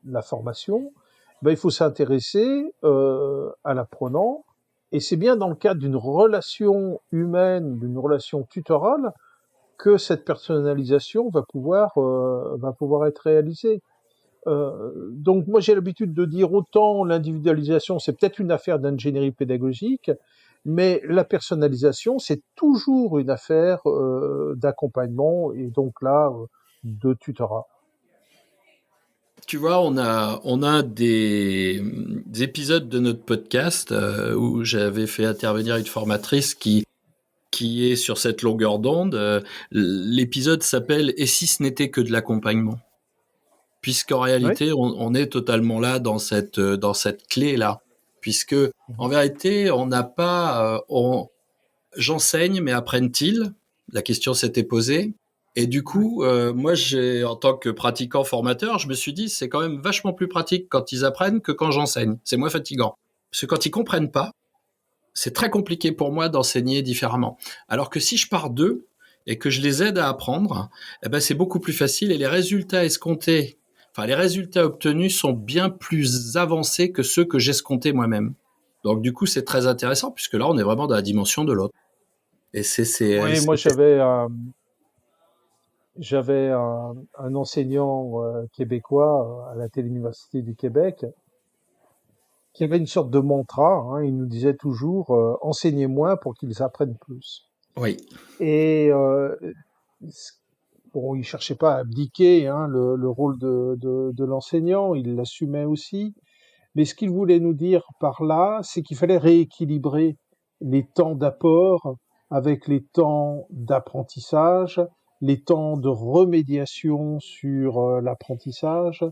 [SPEAKER 2] la formation, ben, il faut s'intéresser à l'apprenant, et c'est bien dans le cadre d'une relation humaine, d'une relation tutorale, que cette personnalisation va pouvoir être réalisée. Donc moi j'ai l'habitude de dire autant l'individualisation c'est peut-être une affaire d'ingénierie pédagogique, Mais la personnalisation, c'est toujours une affaire d'accompagnement et donc là, de tutorat.
[SPEAKER 1] Tu vois, on a des épisodes de notre podcast où j'avais fait intervenir une formatrice qui est sur cette longueur d'onde. L'épisode s'appelle « Et si ce n'était que de l'accompagnement ?» Puisqu'en
[SPEAKER 2] Oui.
[SPEAKER 1] réalité, on est totalement là dans cette clé-là. Puisque, en
[SPEAKER 2] Mhm.
[SPEAKER 1] vérité, on n'a pas... j'enseigne, mais apprennent-ils? La question s'était posée. Et du
[SPEAKER 2] Ouais.
[SPEAKER 1] coup, moi, en tant que pratiquant formateur, je me suis dit, c'est quand même vachement plus pratique quand ils apprennent que quand j'enseigne. C'est moins fatigant. Parce que quand ils comprennent pas, c'est très compliqué pour moi d'enseigner différemment. Alors que si je pars d'eux et que je les aide à apprendre, eh ben c'est beaucoup plus facile et les résultats escomptés, enfin les résultats obtenus sont bien plus avancés que ceux que j'escomptais moi-même. Donc du coup, c'est très intéressant puisque là, on est vraiment dans la dimension de l'autre. Et
[SPEAKER 2] Oui, moi j'avais un enseignant québécois à la Téléuniversité du Québec qui avait une sorte de mantra. Hein, il nous disait toujours enseignez moins pour qu'ils apprennent plus.
[SPEAKER 1] oui,
[SPEAKER 2] Et bon, il cherchait pas à abdiquer hein, le rôle de l'enseignant, il l'assumait aussi. Mais ce qu'il voulait nous dire par là, c'est qu'il fallait rééquilibrer les temps d'apport avec les temps d'apprentissage, les temps de remédiation sur l'apprentissage,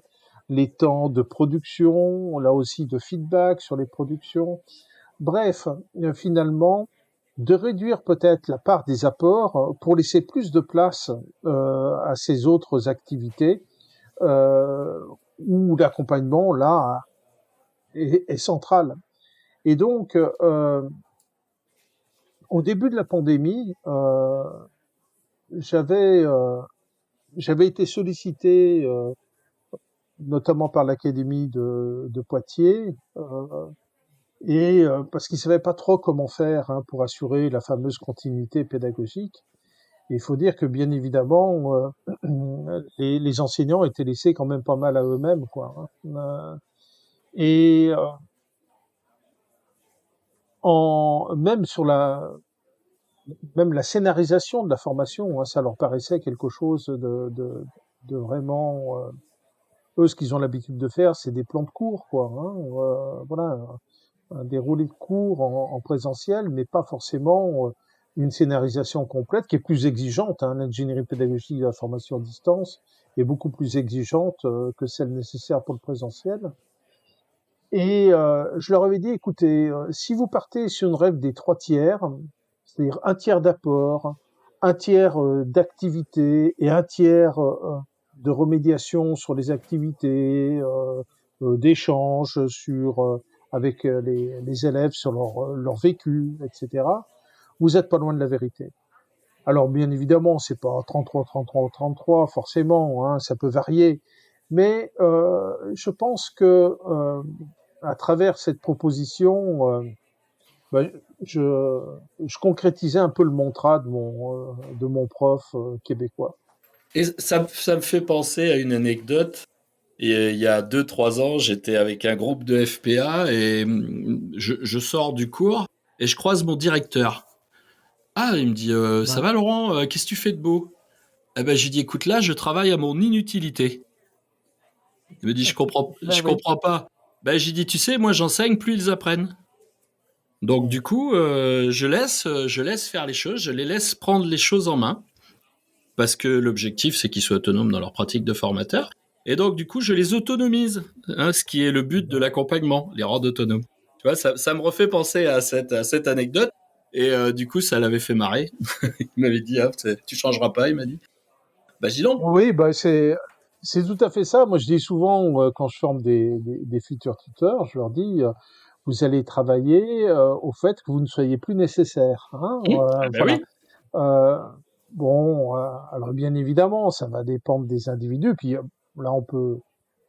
[SPEAKER 2] les temps de production, là aussi de feedback sur les productions. Bref, finalement, de réduire peut-être la part des apports pour laisser plus de place à ces autres activités euh, où l'accompagnement, là, est central. Et donc, au début de la pandémie, j'avais j'avais été sollicité, notamment par l'académie de Poitiers, et parce qu'ils savaient pas trop comment faire hein, pour assurer la fameuse continuité pédagogique. Et il faut dire que bien évidemment, les enseignants étaient laissés quand même pas mal à eux-mêmes, quoi. Hein. Et même sur même la scénarisation de la formation, hein, ça leur paraissait quelque chose de vraiment. Eux, ce qu'ils ont l'habitude de faire, c'est des plans de cours, quoi. Hein, voilà, un déroulé de cours en présentiel, mais pas forcément une scénarisation complète qui est plus exigeante. Hein, l'ingénierie pédagogique de la formation à distance est beaucoup plus exigeante que celle nécessaire pour le présentiel. Et je leur avais dit, écoutez, si vous partez sur une règle des 3 tiers, c'est-à-dire un tiers d'apport, un tiers d'activité et un tiers de remédiation sur les activités, d'échange sur avec les élèves sur leur vécu, etc. Vous n'êtes pas loin de la vérité. Alors bien évidemment, c'est pas 33, 33, 33 forcément, hein, ça peut varier, mais je pense que à travers cette proposition, ben, je, je concrétisais un peu le mantra de mon prof québécois.
[SPEAKER 1] et ça me fait penser à une anecdote. Et il y a 2, 3 ans, j'étais avec un groupe de FPA et je sors du cours et je croise mon directeur. Ah, il me dit, ça
[SPEAKER 2] Ouais.
[SPEAKER 1] va Laurent, qu'est-ce que tu fais de beau? Eh ben, j'ai dit, écoute, là, je travaille à mon inutilité. Il me dit,
[SPEAKER 2] Ben
[SPEAKER 1] je
[SPEAKER 2] oui.
[SPEAKER 1] comprends pas. Ben, j'ai dit, tu sais, moi, j'enseigne, plus ils apprennent. Donc, du coup, je laisse faire les choses, je les laisse prendre les choses en main, parce que l'objectif, c'est qu'ils soient autonomes dans leur pratique de formateur. Et donc, du coup, je les autonomise, hein, ce qui est le but de l'accompagnement, les rendre autonomes. Tu vois, ça me refait penser à cette anecdote. Et du coup, ça l'avait fait marrer. Il m'avait dit, ah, tu changeras pas, il m'a dit. Bah, je dis non.
[SPEAKER 2] Oui, ben c'est tout à fait ça. Moi, je dis souvent quand je forme des futurs tuteurs, je leur dis vous allez travailler au fait que vous ne soyez plus nécessaire. Hein,
[SPEAKER 1] Ah bah
[SPEAKER 2] voilà.
[SPEAKER 1] oui.
[SPEAKER 2] Euh, bon, alors bien évidemment, ça va dépendre des individus. Puis là, on peut,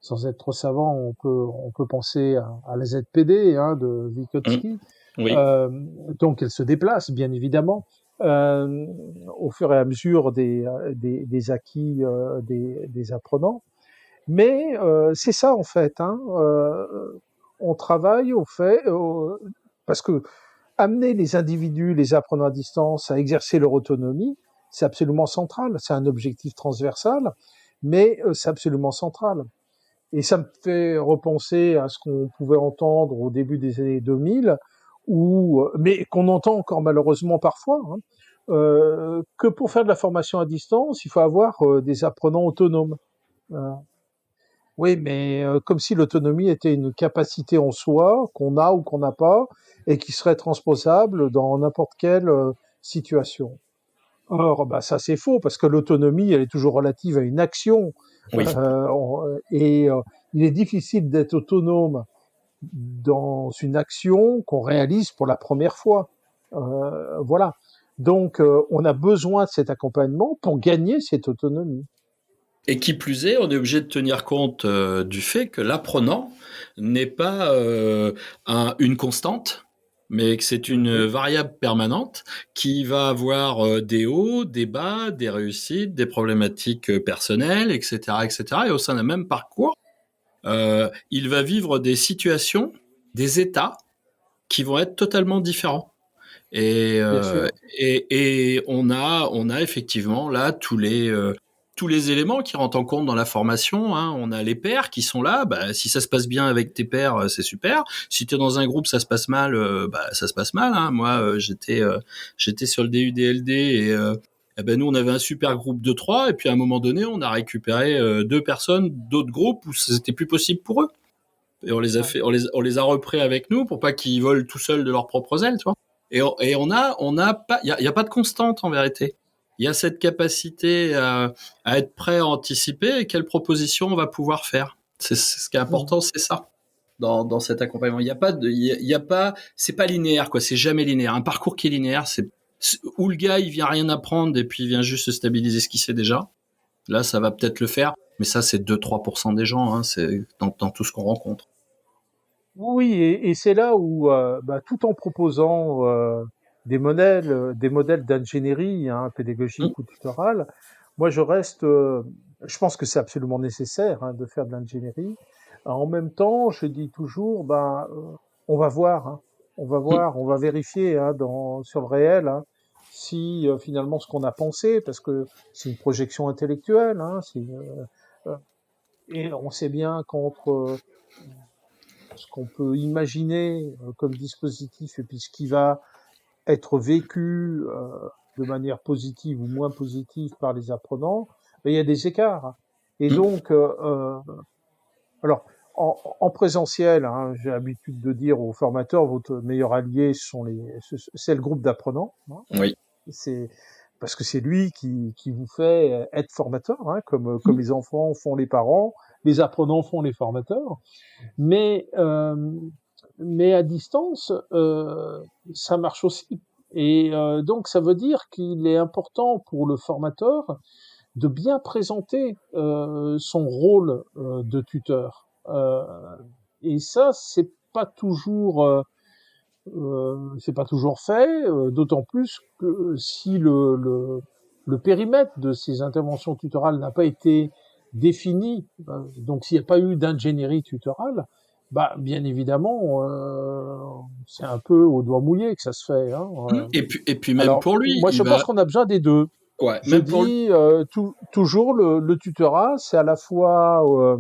[SPEAKER 2] sans être trop savant, on peut penser à la ZPD hein, de
[SPEAKER 1] Hum,
[SPEAKER 2] Vygotsky.
[SPEAKER 1] oui.
[SPEAKER 2] Euh, donc, elle se déplace, bien évidemment, euh, au fur et à mesure des acquis des apprenants. Mais c'est ça en fait. Hein, on travaille au fait parce que amener les individus, les apprenants à distance, à exercer leur autonomie, c'est absolument central. C'est un objectif transversal, mais c'est absolument central. Et ça me fait repenser à ce qu'on pouvait entendre au début des années 2000, mais qu'on entend encore malheureusement parfois, hein, que pour faire de la formation à distance, il faut avoir des apprenants autonomes. Euh, oui, mais comme si l'autonomie était une capacité en soi qu'on a ou qu'on n'a pas et qui serait transposable dans n'importe quelle situation. Or, bah, ça c'est faux parce que l'autonomie, elle est toujours relative à une action.
[SPEAKER 1] Oui.
[SPEAKER 2] Il est difficile d'être autonome dans une action qu'on réalise pour la première fois. Voilà. Donc, on a besoin de cet accompagnement pour gagner cette autonomie.
[SPEAKER 1] Et qui plus est, on est obligé de tenir compte du fait que l'apprenant n'est pas une constante, mais que c'est une variable permanente qui va avoir des hauts, des bas, des réussites, des problématiques personnelles, etc., etc. Et au sein d'un même parcours, il va vivre des situations, des états qui vont être totalement différents. Et, on a effectivement là tous les éléments qui rentrent en compte dans la formation. Hein. On a les pairs qui sont là. Bah, si ça se passe bien avec tes pairs, c'est super. Si tu es dans un groupe, ça se passe mal, bah, ça se passe mal. Hein. Moi, j'étais sur le DUDLD et ben nous, on avait un super groupe de 3. Et puis à un moment donné, on a récupéré 2 personnes d'autres groupes où c'était plus possible pour eux. Et on les a on les a repris avec nous pour pas qu'ils volent tout seuls de leurs propres ailes, tu vois. Et on a pas, il y a pas de constante en vérité. Il y a cette capacité à être prêt à anticiper et quelle proposition on va pouvoir faire. C'est ce qui est important, c'est ça. Dans cet accompagnement, il y a pas, c'est pas linéaire quoi, c'est jamais linéaire. Un parcours qui est linéaire, c'est où le gars il vient rien apprendre et puis il vient juste stabiliser ce qu'il sait déjà. Là, ça va peut-être le faire, mais ça c'est 2-3% des gens, hein, c'est dans tout ce qu'on rencontre.
[SPEAKER 2] Oui, et c'est là où, bah, tout en proposant des modèles d'ingénierie, hein, pédagogique ou tutorale, moi je pense que c'est absolument nécessaire hein, de faire de l'ingénierie. En même temps, je dis toujours, ben, on va voir, hein, on va vérifier hein, sur le réel hein, si finalement ce qu'on a pensé, parce que c'est une projection intellectuelle, hein, et on sait bien qu'entre ce qu'on peut imaginer comme dispositif et puis ce qui va être vécu de manière positive ou moins positive par les apprenants, ben, il y a des écarts. Et donc, alors, en présentiel, hein, j'ai l'habitude de dire aux formateurs, votre meilleur allié, c'est le groupe d'apprenants. Hein,
[SPEAKER 1] Oui.
[SPEAKER 2] c'est parce que c'est lui qui vous fait être formateur, hein, comme les enfants font les parents, les apprenants font les formateurs. Mais à distance, ça marche aussi. Et donc, ça veut dire qu'il est important pour le formateur de bien présenter son rôle de tuteur. Et ça, c'est pas toujours fait, d'autant plus que si le périmètre de ces interventions tutorales n'a pas été défini, donc s'il n'y a pas eu d'ingénierie tutorale, bah bien évidemment, c'est un peu au doigt mouillé que ça se fait. Hein.
[SPEAKER 1] Et puis même
[SPEAKER 2] Alors,
[SPEAKER 1] pour lui,
[SPEAKER 2] moi je pense qu'on a besoin des deux.
[SPEAKER 1] ouais,
[SPEAKER 2] Je
[SPEAKER 1] même pour lui.
[SPEAKER 2] dis toujours le tutorat, c'est à la fois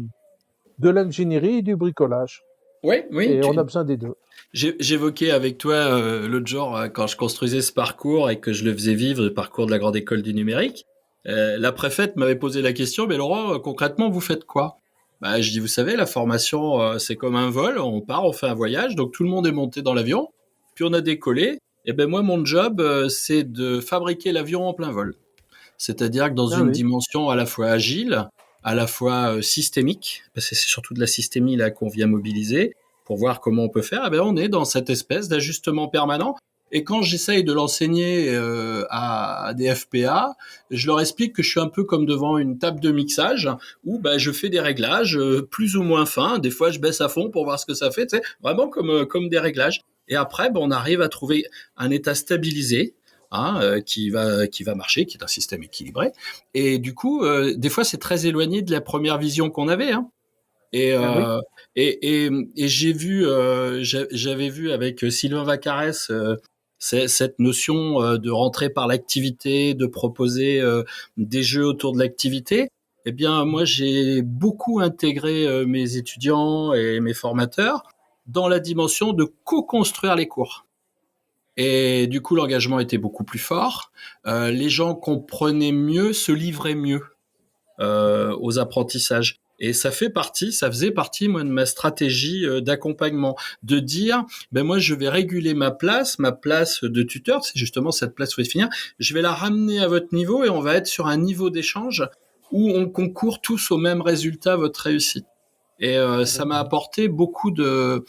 [SPEAKER 2] de l'ingénierie et du bricolage,
[SPEAKER 1] Oui, oui.
[SPEAKER 2] et on a besoin des deux.
[SPEAKER 1] J'évoquais avec toi l'autre jour quand je construisais ce parcours et que je le faisais vivre, le parcours de la grande école du numérique. La préfète m'avait posé la question, mais Laurent, concrètement, vous faites quoi? Bah, je dis, vous savez, la formation, c'est comme un vol. On part, on fait un voyage, donc tout le monde est monté dans l'avion, puis on a décollé. Et ben moi, mon job, c'est de fabriquer l'avion en plein vol. C'est-à-dire que dans
[SPEAKER 2] Ah
[SPEAKER 1] une
[SPEAKER 2] oui.
[SPEAKER 1] dimension à la fois agile, à la fois systémique, parce que c'est surtout de la systémie là qu'on vient mobiliser pour voir comment on peut faire, eh ben on est dans cette espèce d'ajustement permanent. Et quand j'essaye de l'enseigner à des FPA, je leur explique que je suis un peu comme devant une table de mixage où ben, je fais des réglages plus ou moins fins. Des fois, je baisse à fond pour voir ce que ça fait, tu sais, vraiment comme des réglages. Et après, ben, on arrive à trouver un état stabilisé hein, qui va marcher, qui est un système équilibré. Et du coup, des fois, c'est très éloigné de la première vision qu'on avait. Hein. Et,
[SPEAKER 2] Ah oui.
[SPEAKER 1] et j'ai vu, j'avais vu avec Sylvain Vacarès cette notion de rentrer par l'activité, de proposer des jeux autour de l'activité. Eh bien, moi, j'ai beaucoup intégré mes étudiants et mes formateurs dans la dimension de co-construire les cours. Et du coup, l'engagement était beaucoup plus fort. Les gens comprenaient mieux, se livraient mieux aux apprentissages. Et ça faisait partie, moi, de ma stratégie d'accompagnement, de dire, ben moi, je vais réguler ma place de tuteur, c'est justement cette place où il faut finir, je vais la ramener à votre niveau et on va être sur un niveau d'échange où on concourt tous au même résultat, votre réussite. Et ça m'a apporté beaucoup de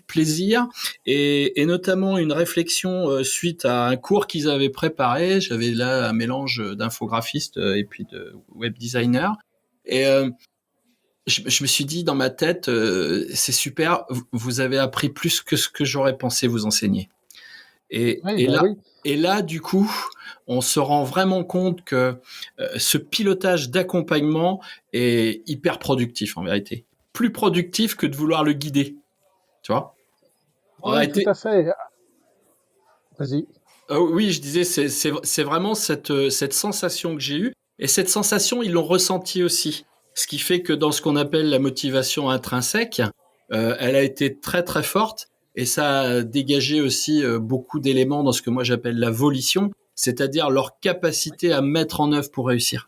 [SPEAKER 1] plaisir et notamment une réflexion suite à un cours qu'ils avaient préparé. J'avais là un mélange d'infographiste et puis de web designer. Et je me suis dit dans ma tête, c'est super, vous avez appris plus que ce que j'aurais pensé vous enseigner. Et,
[SPEAKER 2] Oui,
[SPEAKER 1] et
[SPEAKER 2] bah
[SPEAKER 1] là,
[SPEAKER 2] oui.
[SPEAKER 1] et là, du coup, on se rend vraiment compte que ce pilotage d'accompagnement est hyper productif en vérité. Plus productif que de vouloir le guider, tu vois. En
[SPEAKER 2] Oui, tout
[SPEAKER 1] réalité,
[SPEAKER 2] à fait. Vas-y.
[SPEAKER 1] oui, je disais, c'est vraiment cette sensation que j'ai eue. Et cette sensation, ils l'ont ressentie aussi. Ce qui fait que dans ce qu'on appelle la motivation intrinsèque, elle a été très très forte et ça a dégagé aussi beaucoup d'éléments dans ce que moi j'appelle la volition, c'est-à-dire leur capacité à mettre en œuvre pour réussir.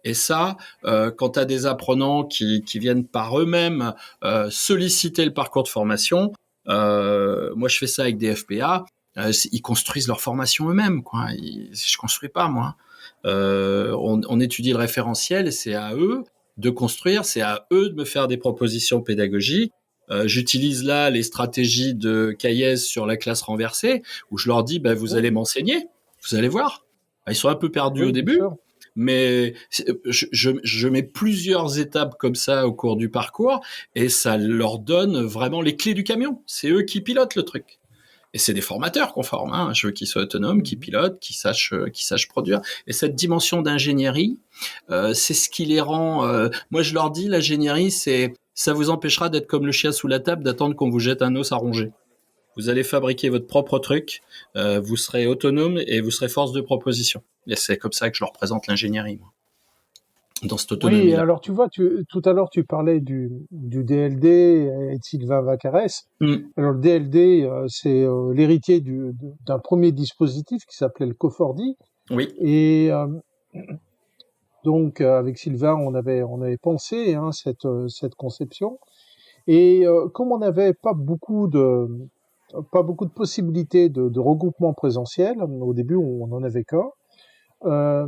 [SPEAKER 1] Et ça, quand tu as des apprenants qui viennent par eux-mêmes solliciter le parcours de formation, moi je fais ça avec des FPA, ils construisent leur formation eux-mêmes. Quoi. Je construis pas moi. On étudie le référentiel et c'est à eux de construire, c'est à eux de me faire des propositions pédagogiques. J'utilise là les stratégies de Caillez sur la classe renversée, où je leur dis, bah, vous
[SPEAKER 2] Mhm.
[SPEAKER 1] allez m'enseigner, vous allez voir. Ils sont un peu perdus au
[SPEAKER 2] Oui, bien
[SPEAKER 1] début,
[SPEAKER 2] sûr.
[SPEAKER 1] mais je mets plusieurs étapes comme ça au cours du parcours et ça leur donne vraiment les clés du camion. C'est eux qui pilotent le truc. Et c'est des formateurs qu'on forme. Hein. Je veux qu'ils soient autonomes, qu'ils
[SPEAKER 2] Mhm.
[SPEAKER 1] pilotent, qu'ils sachent produire. Et cette dimension d'ingénierie, c'est ce qui les rend. Moi, je leur dis, l'ingénierie, ça vous empêchera d'être comme le chien sous la table, d'attendre qu'on vous jette un os à ronger. Vous allez fabriquer votre propre truc, vous serez autonome et vous serez force de proposition. Et c'est comme ça que je leur présente l'ingénierie, moi, dans cette
[SPEAKER 2] Oui,
[SPEAKER 1] autonomie-là.
[SPEAKER 2] alors tu vois, tout à l'heure tu parlais du DLD et de Sylvain Vacarès.
[SPEAKER 1] Mm.
[SPEAKER 2] Alors le DLD, c'est l'héritier d'un premier dispositif qui s'appelait le Cofordi.
[SPEAKER 1] Oui.
[SPEAKER 2] Et donc avec Sylvain, on avait pensé cette conception. Et comme on n'avait pas beaucoup de possibilités de regroupement présentiel, au début on n'en avait qu'un, euh,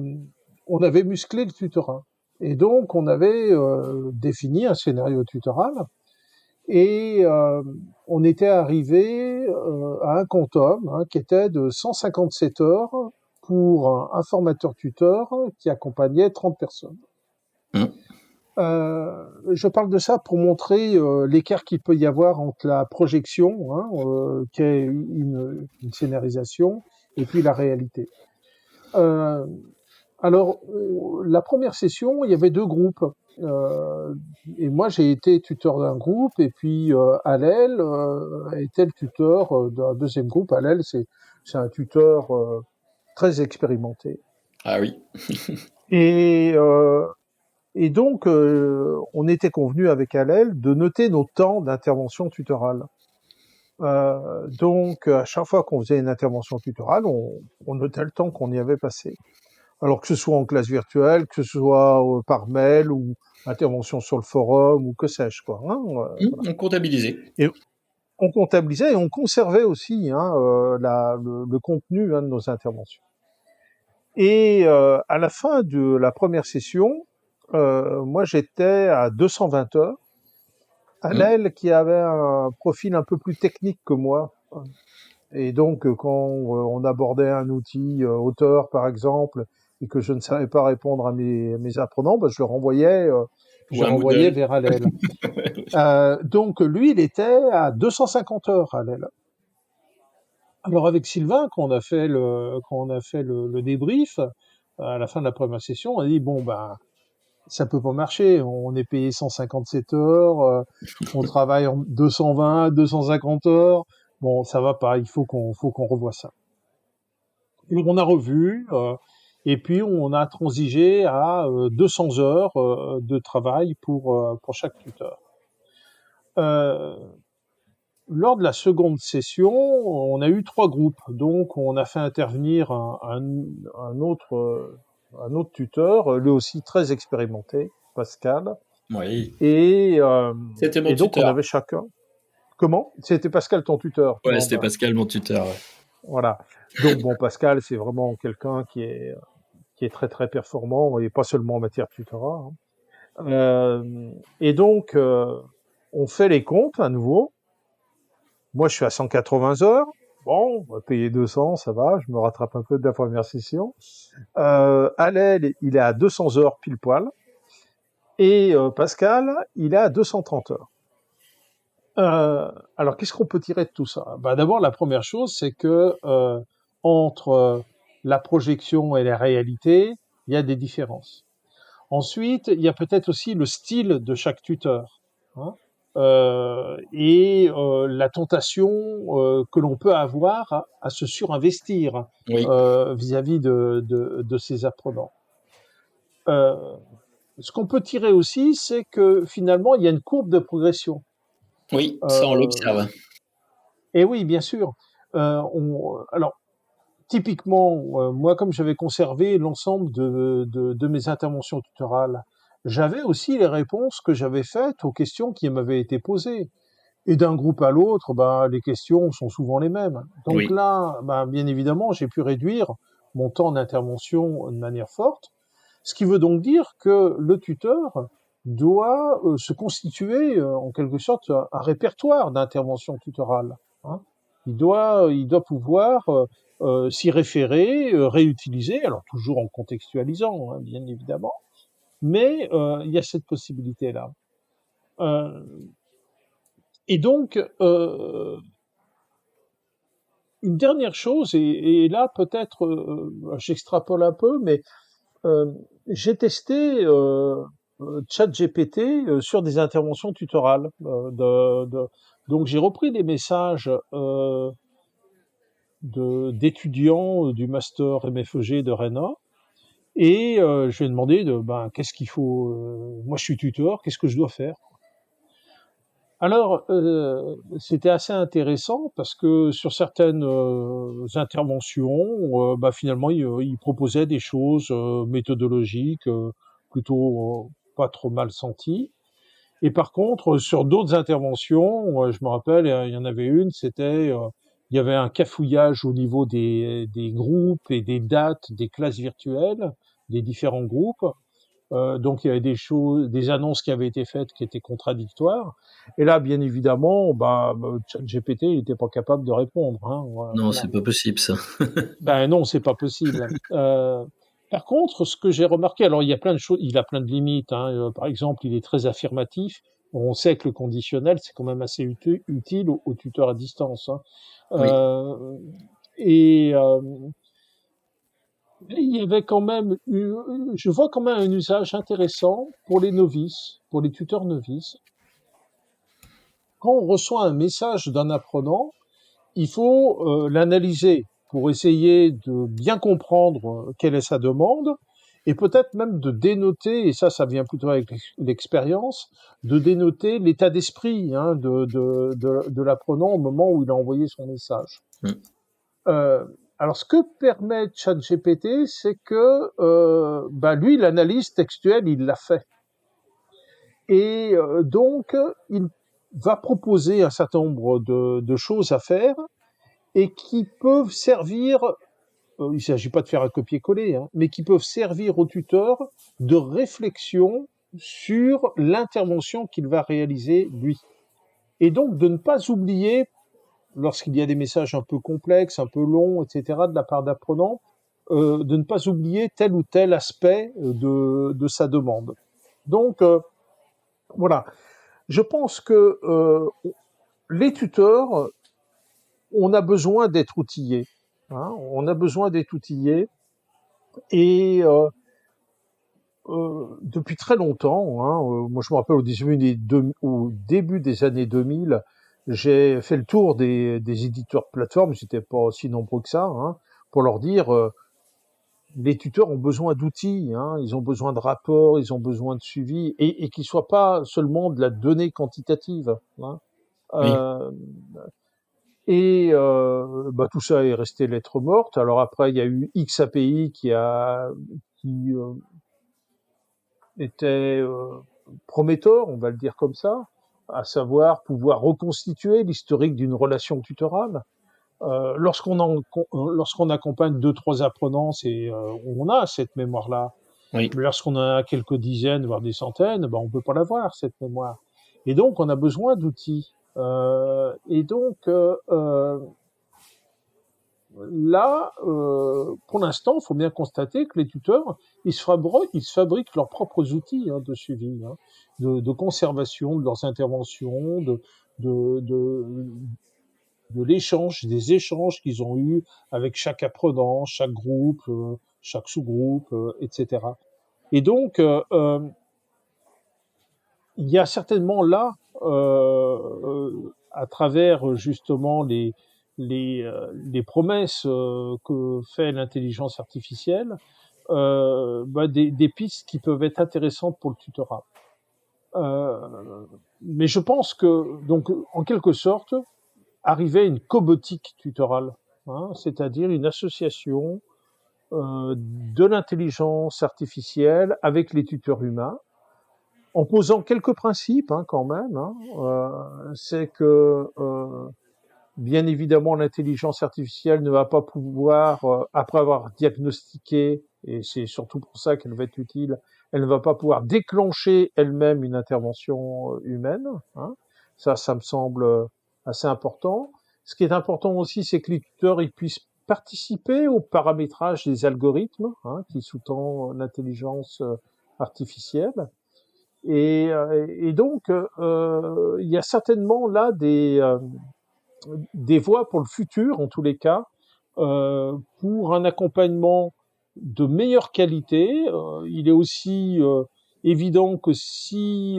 [SPEAKER 2] on avait musclé le tutorat. Et donc on avait défini un scénario tutoral et on était arrivé à un quantum qui était de 157 heures pour un formateur tuteur qui accompagnait 30 personnes.
[SPEAKER 1] Mm.
[SPEAKER 2] Je parle de ça pour montrer l'écart qu'il peut y avoir entre la projection, qui est une scénarisation, et puis la réalité. Euh, alors, la première session, il y avait deux groupes. Euh, et moi, j'ai été tuteur d'un groupe, et puis Allel était le tuteur d'un deuxième groupe. Allel, c'est un tuteur très expérimenté.
[SPEAKER 1] Ah oui.
[SPEAKER 2] Et Et donc, on était convenu avec Allel de noter nos temps d'intervention tutorale. Donc, à chaque fois qu'on faisait une intervention tutorale, on notait le temps qu'on y avait passé. Alors que ce soit en classe virtuelle, que ce soit par mail ou intervention sur le forum ou que sais-je quoi. Voilà.
[SPEAKER 1] On comptabilisait.
[SPEAKER 2] Et on comptabilisait et on conservait aussi le contenu de nos interventions. Et à la fin de la première session, moi j'étais à 220 heures.
[SPEAKER 1] Mm.
[SPEAKER 2] Allel, qui avait un profil un peu plus technique que moi. Et donc, quand on abordait un outil auteur, par exemple, et que je ne savais pas répondre à mes apprenants, ben, je
[SPEAKER 1] Ou
[SPEAKER 2] le
[SPEAKER 1] un
[SPEAKER 2] renvoyais
[SPEAKER 1] Moodle.
[SPEAKER 2] vers Allel. Donc, lui, il était à 250 heures, Allel. Alors, avec Sylvain, quand on a fait le débrief, à la fin de la première session, on a dit, bon, ben, ça peut pas marcher. On est payé 157 heures, on travaille en 220, 250 heures. Bon, ça va pas. Il faut qu'on revoie ça. Et on a revu, et puis on a transigé à 200 heures de travail pour chaque tuteur. Euh, Lors de la seconde session, on a eu 3 groupes. Donc, on a fait intervenir un autre tuteur, lui aussi très expérimenté, Pascal.
[SPEAKER 1] Oui.
[SPEAKER 2] Et,
[SPEAKER 1] C'était mon
[SPEAKER 2] et donc, on
[SPEAKER 1] tuteur.
[SPEAKER 2] avait chacun. Comment? C'était Pascal, ton tuteur?
[SPEAKER 1] Ouais,
[SPEAKER 2] Bon,
[SPEAKER 1] c'était
[SPEAKER 2] ben,
[SPEAKER 1] Pascal, mon tuteur. Ouais.
[SPEAKER 2] voilà. Donc, bon, Pascal, c'est vraiment quelqu'un qui est très, très performant, et pas seulement en matière de tutorat, hein. Et donc, on fait les comptes à nouveau. Moi, je suis à 180 heures. Bon, on va payer 200, ça va, je me rattrape un peu de la première session. Allais, il est à 200 heures pile poil. Et Pascal, il est à 230 heures. Alors, qu'est-ce qu'on peut tirer de tout ça? Bah, d'abord, la première chose, c'est que entre la projection et la réalité, il y a des différences. Ensuite, il y a peut-être aussi le style de chaque tuteur, hein, et la tentation que l'on peut avoir à se surinvestir
[SPEAKER 1] Oui.
[SPEAKER 2] vis-à-vis de ses apprenants. Euh, Ce qu'on peut tirer aussi, c'est que finalement, il y a une courbe de progression.
[SPEAKER 1] Oui, ça on
[SPEAKER 2] Euh,
[SPEAKER 1] l'observe.
[SPEAKER 2] et oui, bien sûr. Alors, typiquement, moi, comme j'avais conservé l'ensemble de mes interventions tutorales, j'avais aussi les réponses que j'avais faites aux questions qui m'avaient été posées. Et d'un groupe à l'autre, bah, les questions sont souvent les mêmes. Donc
[SPEAKER 1] Oui.
[SPEAKER 2] là, bah, bien évidemment, j'ai pu réduire mon temps d'intervention de manière forte, ce qui veut donc dire que le tuteur doit se constituer en quelque sorte un répertoire d'intervention tutorale, hein. Il doit pouvoir s'y référer, réutiliser, alors toujours en contextualisant, hein, bien évidemment, mais il y a cette possibilité-là. Euh, et donc, une dernière chose, et là peut-être j'extrapole un peu, mais euh, j'ai testé ChatGPT sur des interventions tutorales. Donc j'ai repris des messages d'étudiants du master MFEG de Rennes, et je lui ai demandé ben, qu'est-ce qu'il faut. Moi je suis tuteur, qu'est-ce que je dois faire? Alors, c'était assez intéressant parce que sur certaines interventions, bah, finalement, il proposait des choses méthodologiques plutôt pas trop mal senties. Et par contre, sur d'autres interventions, je me rappelle, il y en avait une, il y avait un cafouillage au niveau des groupes et des dates des classes virtuelles des différents groupes. Donc il y avait des choses, des annonces qui avaient été faites qui étaient contradictoires. Et là, bien évidemment, bah, ChatGPT, il n'était pas capable de répondre, hein,
[SPEAKER 1] Non,
[SPEAKER 2] voilà.
[SPEAKER 1] c'est pas possible ça.
[SPEAKER 2] Ben non, c'est pas possible. Par contre, ce que j'ai remarqué, alors il y a plein de choses, il a plein de limites, hein. Par exemple, il est très affirmatif. On sait que le conditionnel, c'est quand même assez utile aux tuteurs à distance, hein.
[SPEAKER 1] Oui.
[SPEAKER 2] Euh, et il y avait quand même je vois quand même un usage intéressant pour les novices, pour les tuteurs novices. Quand on reçoit un message d'un apprenant, il faut l'analyser pour essayer de bien comprendre quelle est sa demande, et peut-être même de dénoter, et ça vient plutôt avec l'expérience, de dénoter l'état d'esprit, hein, de l'apprenant au moment où il a envoyé son message.
[SPEAKER 1] Mm.
[SPEAKER 2] Euh, alors, ce que permet ChatGPT, c'est que bah, lui, l'analyse textuelle, il l'a fait. Et donc, il va proposer un certain nombre de choses à faire et qui peuvent servir, il ne s'agit pas de faire un copier-coller, hein, mais qui peuvent servir au tuteur de réflexion sur l'intervention qu'il va réaliser lui. Et donc, de ne pas oublier, lorsqu'il y a des messages un peu complexes, un peu longs, etc., de la part d'apprenants, de ne pas oublier tel ou tel aspect de sa demande. Donc, voilà. Je pense que les tuteurs, on a besoin d'être outillés, hein, on a besoin d'être outillés, et depuis très longtemps, hein, moi je me rappelle au début des années 2000, j'ai fait le tour des éditeurs de plateformes, c'était pas aussi nombreux que ça, hein, pour leur dire les tuteurs ont besoin d'outils, hein, ils ont besoin de rapports, ils ont besoin de suivi, et qu'ils soient pas seulement de la donnée quantitative. Hein.
[SPEAKER 1] Oui.
[SPEAKER 2] Euh, tout ça est resté lettre morte. Alors après, il y a eu XAPI qui était prometteur, on va le dire comme ça, à savoir pouvoir reconstituer l'historique d'une relation tutorale. Lorsqu'on accompagne deux, trois apprenants, on a cette mémoire-là.
[SPEAKER 1] Oui.
[SPEAKER 2] Mais lorsqu'on en a quelques dizaines, voire des centaines, ben, on peut pas l'avoir, cette mémoire. Et donc, on a besoin d'outils. Là, pour l'instant, il faut bien constater que les tuteurs, ils se fabriquent leurs propres outils, hein, de suivi, hein, de conservation de leurs interventions, de, de, de l'échange, des échanges qu'ils ont eus avec chaque apprenant, chaque groupe, chaque sous-groupe, etc. Et donc, il y a certainement là, à travers justement les promesses que fait l'intelligence artificielle, des pistes qui peuvent être intéressantes pour le tutorat. Mais je pense que, donc, en quelque sorte, arriver à une cobotique tutorale, hein, c'est-à-dire une association de l'intelligence artificielle avec les tuteurs humains, en posant quelques principes, hein, quand même. Hein, c'est que bien évidemment l'intelligence artificielle ne va pas pouvoir, après avoir diagnostiqué, et c'est surtout pour ça qu'elle va être utile, elle ne va pas pouvoir déclencher elle-même une intervention humaine. Hein. Ça me semble assez important. Ce qui est important aussi, c'est que les tuteurs ils puissent participer au paramétrage des algorithmes, hein, qui sous-tend l'intelligence artificielle. Et donc, il y a certainement là des voies pour le futur, en tous les cas, pour un accompagnement de meilleure qualité. Il est aussi évident que si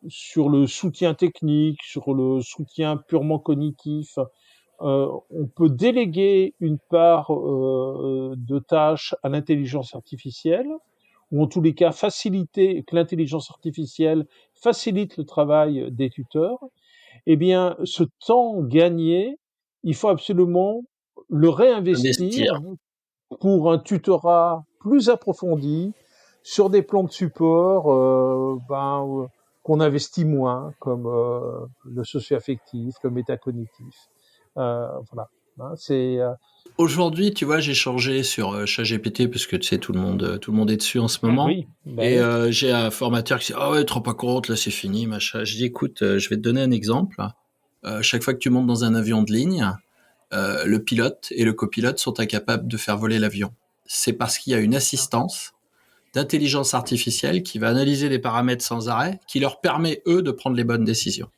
[SPEAKER 2] sur le soutien technique, sur le soutien purement cognitif, on peut déléguer une part de tâches à l'intelligence artificielle, ou en tous les cas faciliter que l'intelligence artificielle facilite le travail des tuteurs, eh bien, ce temps gagné, il faut absolument le réinvestir
[SPEAKER 1] Investir.
[SPEAKER 2] pour un tutorat plus approfondi sur des plans de support qu'on investit moins, comme le socio-affectif, le métacognitif. Voilà. Hein,
[SPEAKER 1] Aujourd'hui, tu vois, j'ai changé sur ChatGPT parce que tu sais, tout le monde est dessus en ce moment.
[SPEAKER 2] oui, bah
[SPEAKER 1] Et
[SPEAKER 2] oui,
[SPEAKER 1] j'ai un formateur qui dit ah ouais, te rends pas compte, là c'est fini, machin. Je dis écoute, je vais te donner un exemple. Chaque fois que tu montes dans un avion de ligne, le pilote et le copilote sont incapables de faire voler l'avion. C'est parce qu'il y a une assistance d'intelligence artificielle qui va analyser les paramètres sans arrêt, qui leur permet, eux, de prendre les bonnes décisions.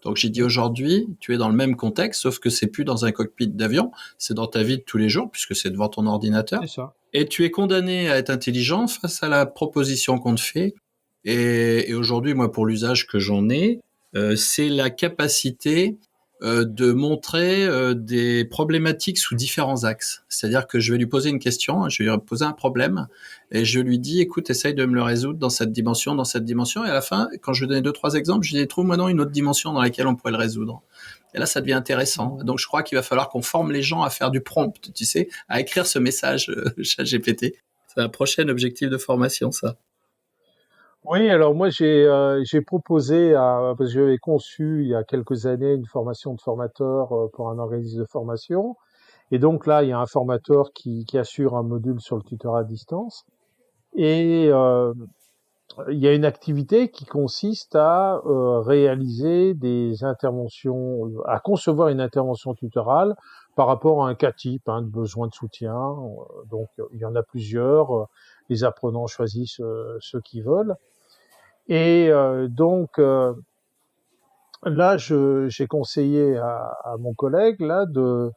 [SPEAKER 1] Donc j'ai dit
[SPEAKER 2] oui,
[SPEAKER 1] aujourd'hui, tu es dans le même contexte, sauf que c'est plus dans un cockpit d'avion, c'est dans ta vie de tous les jours, puisque c'est devant ton
[SPEAKER 2] c'est
[SPEAKER 1] ordinateur.
[SPEAKER 2] ça.
[SPEAKER 1] Et tu es condamné à être intelligent face à la proposition qu'on te fait. Et aujourd'hui, moi, pour l'usage que j'en ai, c'est la capacité de montrer des problématiques sous différents axes. C'est-à-dire que je vais lui poser une question, je vais lui poser un problème, et je lui dis, écoute, essaye de me le résoudre dans cette dimension, et à la fin, quand je lui donne deux, trois exemples, je lui dis, trouve maintenant une autre dimension dans laquelle on pourrait le résoudre. Et là, ça devient intéressant.
[SPEAKER 2] Mmh.
[SPEAKER 1] Donc, je crois qu'il va falloir qu'on forme les gens à faire du prompt, tu sais, à écrire ce message ChatGPT. C'est un prochain objectif de formation, ça.
[SPEAKER 2] Oui, alors moi j'ai proposé parce que j'avais conçu il y a quelques années une formation de formateur pour un organisme de formation, et donc là il y a un formateur qui assure un module sur le tutorat à distance, et il y a une activité qui consiste à réaliser des interventions, à concevoir une intervention tutorale par rapport à un cas type, hein, de besoin de soutien. Donc il y en a plusieurs, les apprenants choisissent ceux qu'ils veulent. Et là, j'ai conseillé à mon collègue là de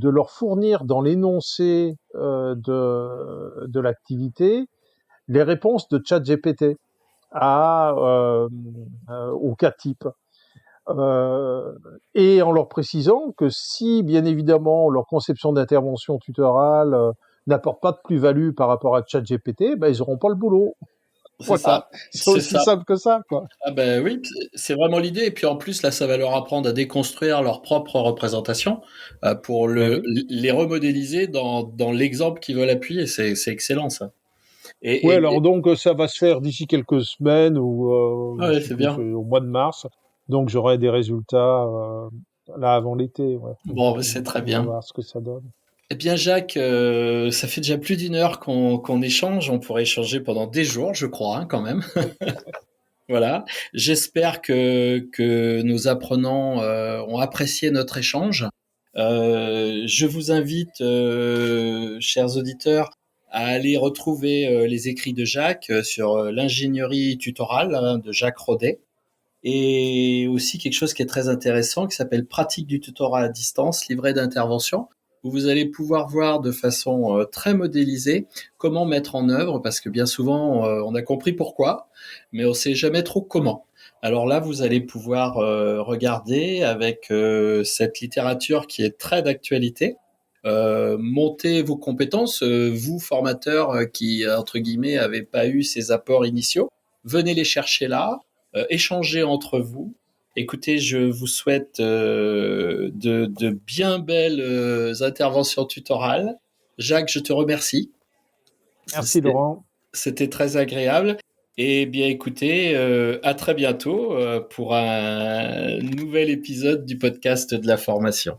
[SPEAKER 2] leur fournir dans l'énoncé de l'activité les réponses de ChatGPT au cas type. Et en leur précisant que si, bien évidemment, leur conception d'intervention tutorale n'apporte pas de plus-value par rapport à ChatGPT, ben, ils n'auront pas le boulot.
[SPEAKER 1] C'est
[SPEAKER 2] Voilà,
[SPEAKER 1] ça,
[SPEAKER 2] c'est
[SPEAKER 1] c'est
[SPEAKER 2] aussi
[SPEAKER 1] ça.
[SPEAKER 2] simple que ça, quoi.
[SPEAKER 1] Ah ben oui, c'est vraiment l'idée. Et puis en plus, là, ça va leur apprendre à déconstruire leur propre représentation pour
[SPEAKER 2] Ben oui.
[SPEAKER 1] les remodéliser dans l'exemple qu'ils veulent appuyer. C'est excellent, ça.
[SPEAKER 2] Ouais,
[SPEAKER 1] Et,
[SPEAKER 2] alors donc ça va se faire d'ici quelques semaines ou
[SPEAKER 1] ah
[SPEAKER 2] je
[SPEAKER 1] ouais,
[SPEAKER 2] sais
[SPEAKER 1] c'est
[SPEAKER 2] plus,
[SPEAKER 1] bien.
[SPEAKER 2] au mois de mars. Donc j'aurai des résultats là avant l'été. Ouais.
[SPEAKER 1] Bon, ben, c'est très
[SPEAKER 2] On va
[SPEAKER 1] bien.
[SPEAKER 2] voir ce que ça donne.
[SPEAKER 1] Eh bien, Jacques, ça fait déjà plus d'une heure qu'on échange. On pourrait échanger pendant des jours, je crois, hein, quand même. Voilà. J'espère que nos apprenants ont apprécié notre échange. Je vous invite, chers auditeurs, à aller retrouver les écrits de Jacques sur l'ingénierie tutorale hein, de Jacques Rodet. Et aussi quelque chose qui est très intéressant qui s'appelle Pratique du tutorat à distance, livret d'intervention, où vous allez pouvoir voir de façon très modélisée comment mettre en œuvre, parce que bien souvent on a compris pourquoi, mais on ne sait jamais trop comment. Alors là, vous allez pouvoir regarder avec cette littérature qui est très d'actualité, monter vos compétences, vous formateurs qui entre guillemets n'avez pas eu ces apports initiaux, venez les chercher là, échanger entre vous. Écoutez, je vous souhaite de bien belles interventions tutorales. Jacques, je te remercie.
[SPEAKER 2] Merci Laurent.
[SPEAKER 1] C'était très agréable. Et bien écoutez, à très bientôt pour un nouvel épisode du podcast de la formation.